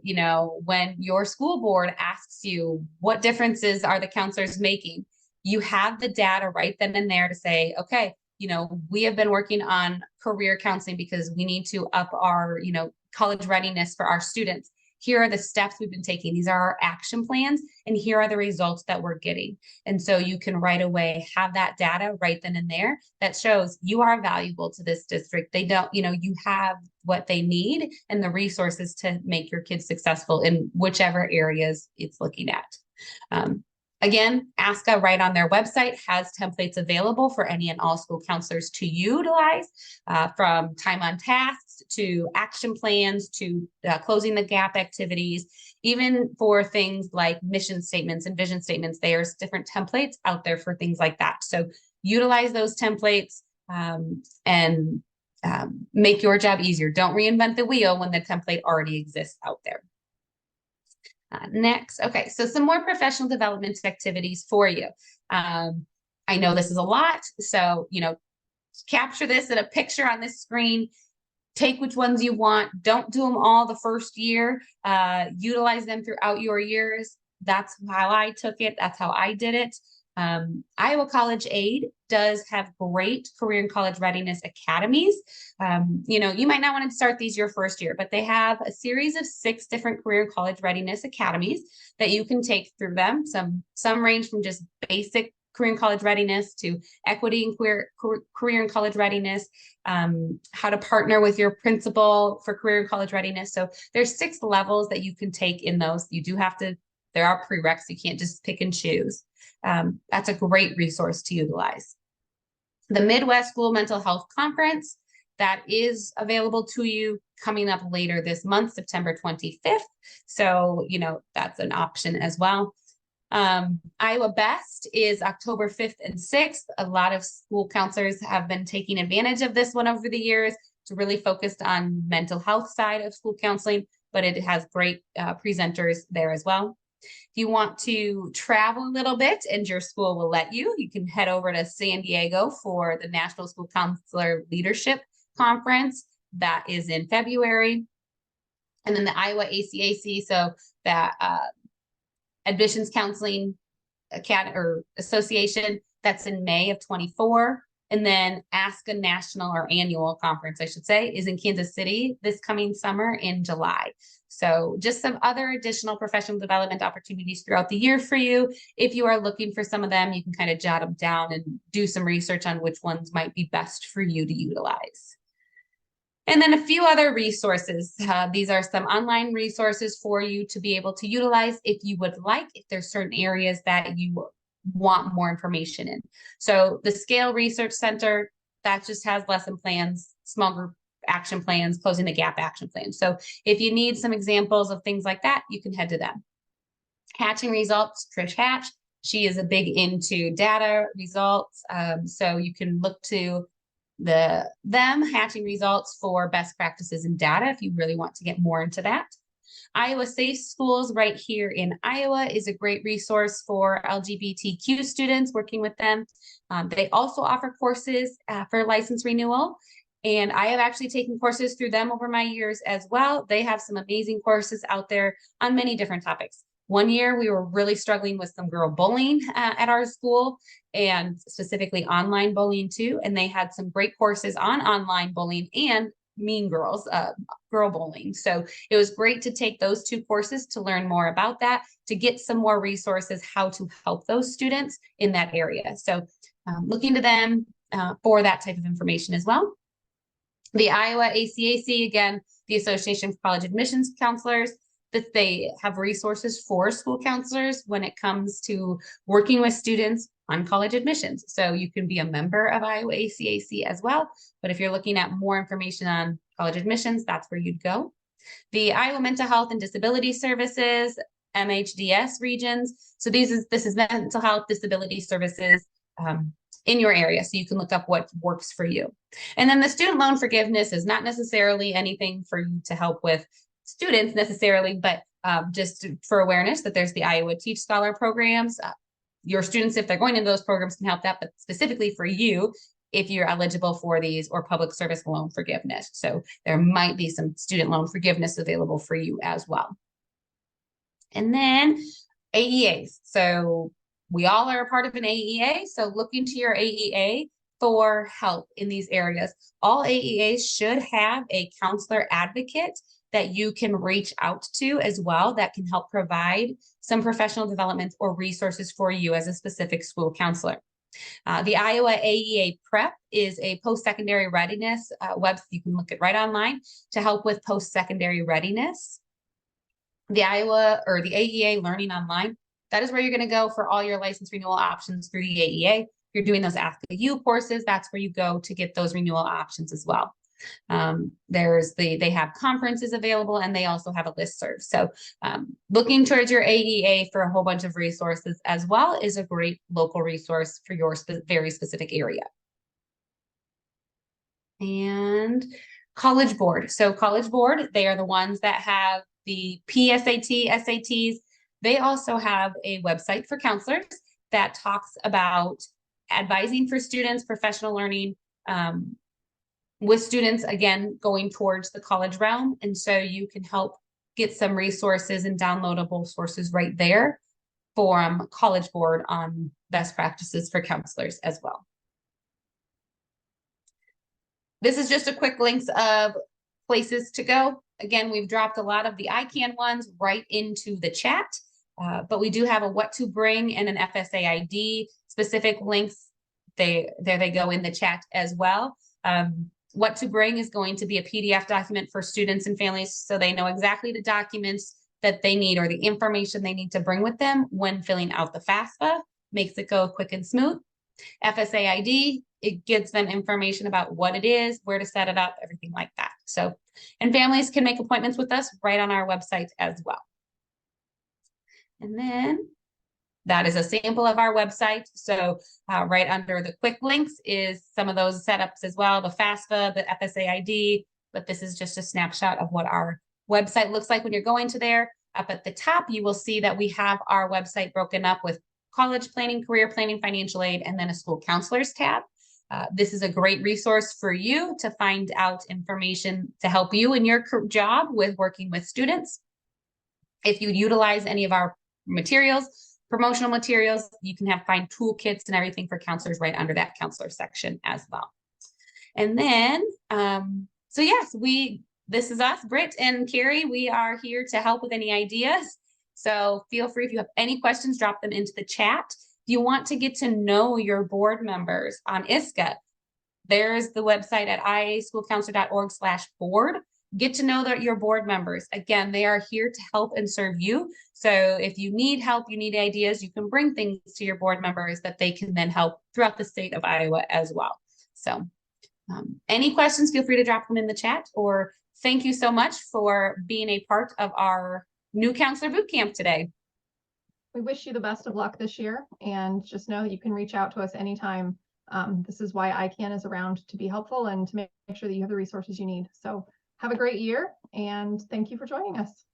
when your school board asks you what differences are the counselors making, you have the data right then and there to say, okay, we have been working on career counseling because we need to up our, college readiness for our students. Here are the steps we've been taking. These are our action plans, and here are the results that we're getting. And so you can right away have that data right then and there that shows you are valuable to this district. They don't, you have what they need and the resources to make your kids successful in whichever areas it's looking at. Again, ISCA right on their website has templates available for any and all school counselors to utilize, from time on tasks to action plans to closing the gap activities, even for things like mission statements and vision statements. There's different templates out there for things like that. So utilize those templates and make your job easier. Don't reinvent the wheel when the template already exists out there. Next, okay, so some more professional development activities for you. I know this is a lot, so capture this in a picture on this screen. Take which ones you want. Don't do them all the first year. Utilize them throughout your years. That's how I took it. That's how I did it. Iowa College Aid does have great career and college readiness academies. You might not want to start these your first year, but they have a series of 6 different career and college readiness academies that you can take through them. Some range from just basic career and college readiness to equity and career and college readiness, how to partner with your principal for career and college readiness. So there's 6 levels that you can take in those. You do have to, there are prereqs. You can't just pick and choose. That's a great resource to utilize. The Midwest School Mental Health Conference, that is available to you coming up later this month, September 25th. So, that's an option as well. Iowa Best is October 5th and 6th. A lot of school counselors have been taking advantage of this one over the years. It's really focused on mental health side of school counseling, but it has great presenters there as well. If you want to travel a little bit and your school will let you, you can head over to San Diego for the National School Counselor Leadership Conference. That is in February. And then the Iowa ACAC, so that admissions counseling association, that's in May of 24. And then ISCA national or annual conference, I should say, is in Kansas City this coming summer in July. So just some other additional professional development opportunities throughout the year for you. If you are looking for some of them, you can kind of jot them down and do some research on which ones might be best for you to utilize. And then a few other resources. These are some online resources for you to be able to utilize if you would like, if there's certain areas that you want more information in. So the Scale Research Center, that just has lesson plans, small group action plans, closing the gap action plans. So if you need some examples of things like that, you can head to them. Hatching Results, Trish Hatch, she is a big into data results. So you can look to them Hatching Results for best practices in data if you really want to get more into that. Iowa Safe Schools right here in Iowa is a great resource for LGBTQ students, working with them. They also offer courses for license renewal. And I have actually taken courses through them over my years as well. They have some amazing courses out there on many different topics. One year we were really struggling with some girl bullying at our school, and specifically online bullying too. And they had some great courses on online bullying and mean girls, girl bullying. So it was great to take those two courses to learn more about that, to get some more resources, how to help those students in that area. So looking to them for that type of information as well. The Iowa ACAC, again, the Association for College Admissions Counselors, that they have resources for school counselors when it comes to working with students on college admissions. So you can be a member of Iowa ACAC as well. But if you're looking at more information on college admissions, that's where you'd go. The Iowa Mental Health and Disability Services, MHDS regions. So this is mental health disability services in your area. So you can look up what works for you. And then the student loan forgiveness is not necessarily anything for you to help with students necessarily, but just for awareness that there's the Iowa Teach Scholar programs. Your students, if they're going into those programs, can help that, but specifically for you, if you're eligible for these, or public service loan forgiveness. So there might be some student loan forgiveness available for you as well. And then AEAs. So we all are a part of an AEA. So look into your AEA for help in these areas. All AEAs should have a counselor advocate that you can reach out to as well, that can help provide some professional development or resources for you as a specific school counselor. The Iowa AEA Prep is a post-secondary readiness website. You can look at right online to help with post-secondary readiness. The AEA Learning Online, that is where you're going to go for all your license renewal options through the AEA. If you're doing those ISCA courses, that's where you go to get those renewal options as well. They have conferences available, and they also have a listserv. So looking towards your AEA for a whole bunch of resources as well is a great local resource for your very specific area. And College Board. So College Board, they are the ones that have the PSAT, SATs. They also have a website for counselors that talks about advising for students, professional learning, with students, again, going towards the college realm. And so you can help get some resources and downloadable sources right there from College Board on best practices for counselors as well. This is just a quick links of places to go. Again, we've dropped a lot of the ICAN ones right into the chat, but we do have a what to bring and an FSA ID specific links. There they go in the chat as well. What to bring is going to be a PDF document for students and families, so they know exactly the documents that they need or the information they need to bring with them when filling out the FAFSA. Makes it go quick and smooth. FSA ID, it gives them information about what it is, where to set it up, everything like that. So, and families can make appointments with us right on our website as well. And then that is a sample of our website. So right under the quick links is some of those setups as well, the FAFSA, the FSA ID, but this is just a snapshot of what our website looks like when you're going to there. Up at the top, you will see that we have our website broken up with college planning, career planning, financial aid, and then a school counselors tab. This is a great resource for you to find out information to help you in your job with working with students. If you utilize any of our materials, promotional materials, you can find toolkits and everything for counselors right under that counselor section as well. And then, so yes, this is us, Britt and Carrie. We are here to help with any ideas. So feel free, if you have any questions, drop them into the chat. If you want to get to know your board members on ISCA, there's the website at iaschoolcounselor.org/board. Get to know your board members. Again, they are here to help and serve you. So if you need help, you need ideas, you can bring things to your board members that they can then help throughout the state of Iowa as well. So any questions, feel free to drop them in the chat, or thank you so much for being a part of our new counselor boot camp today. We wish you the best of luck this year, and just know that you can reach out to us anytime. This is why ICAN is around, to be helpful and to make sure that you have the resources you need. So have a great year, and thank you for joining us.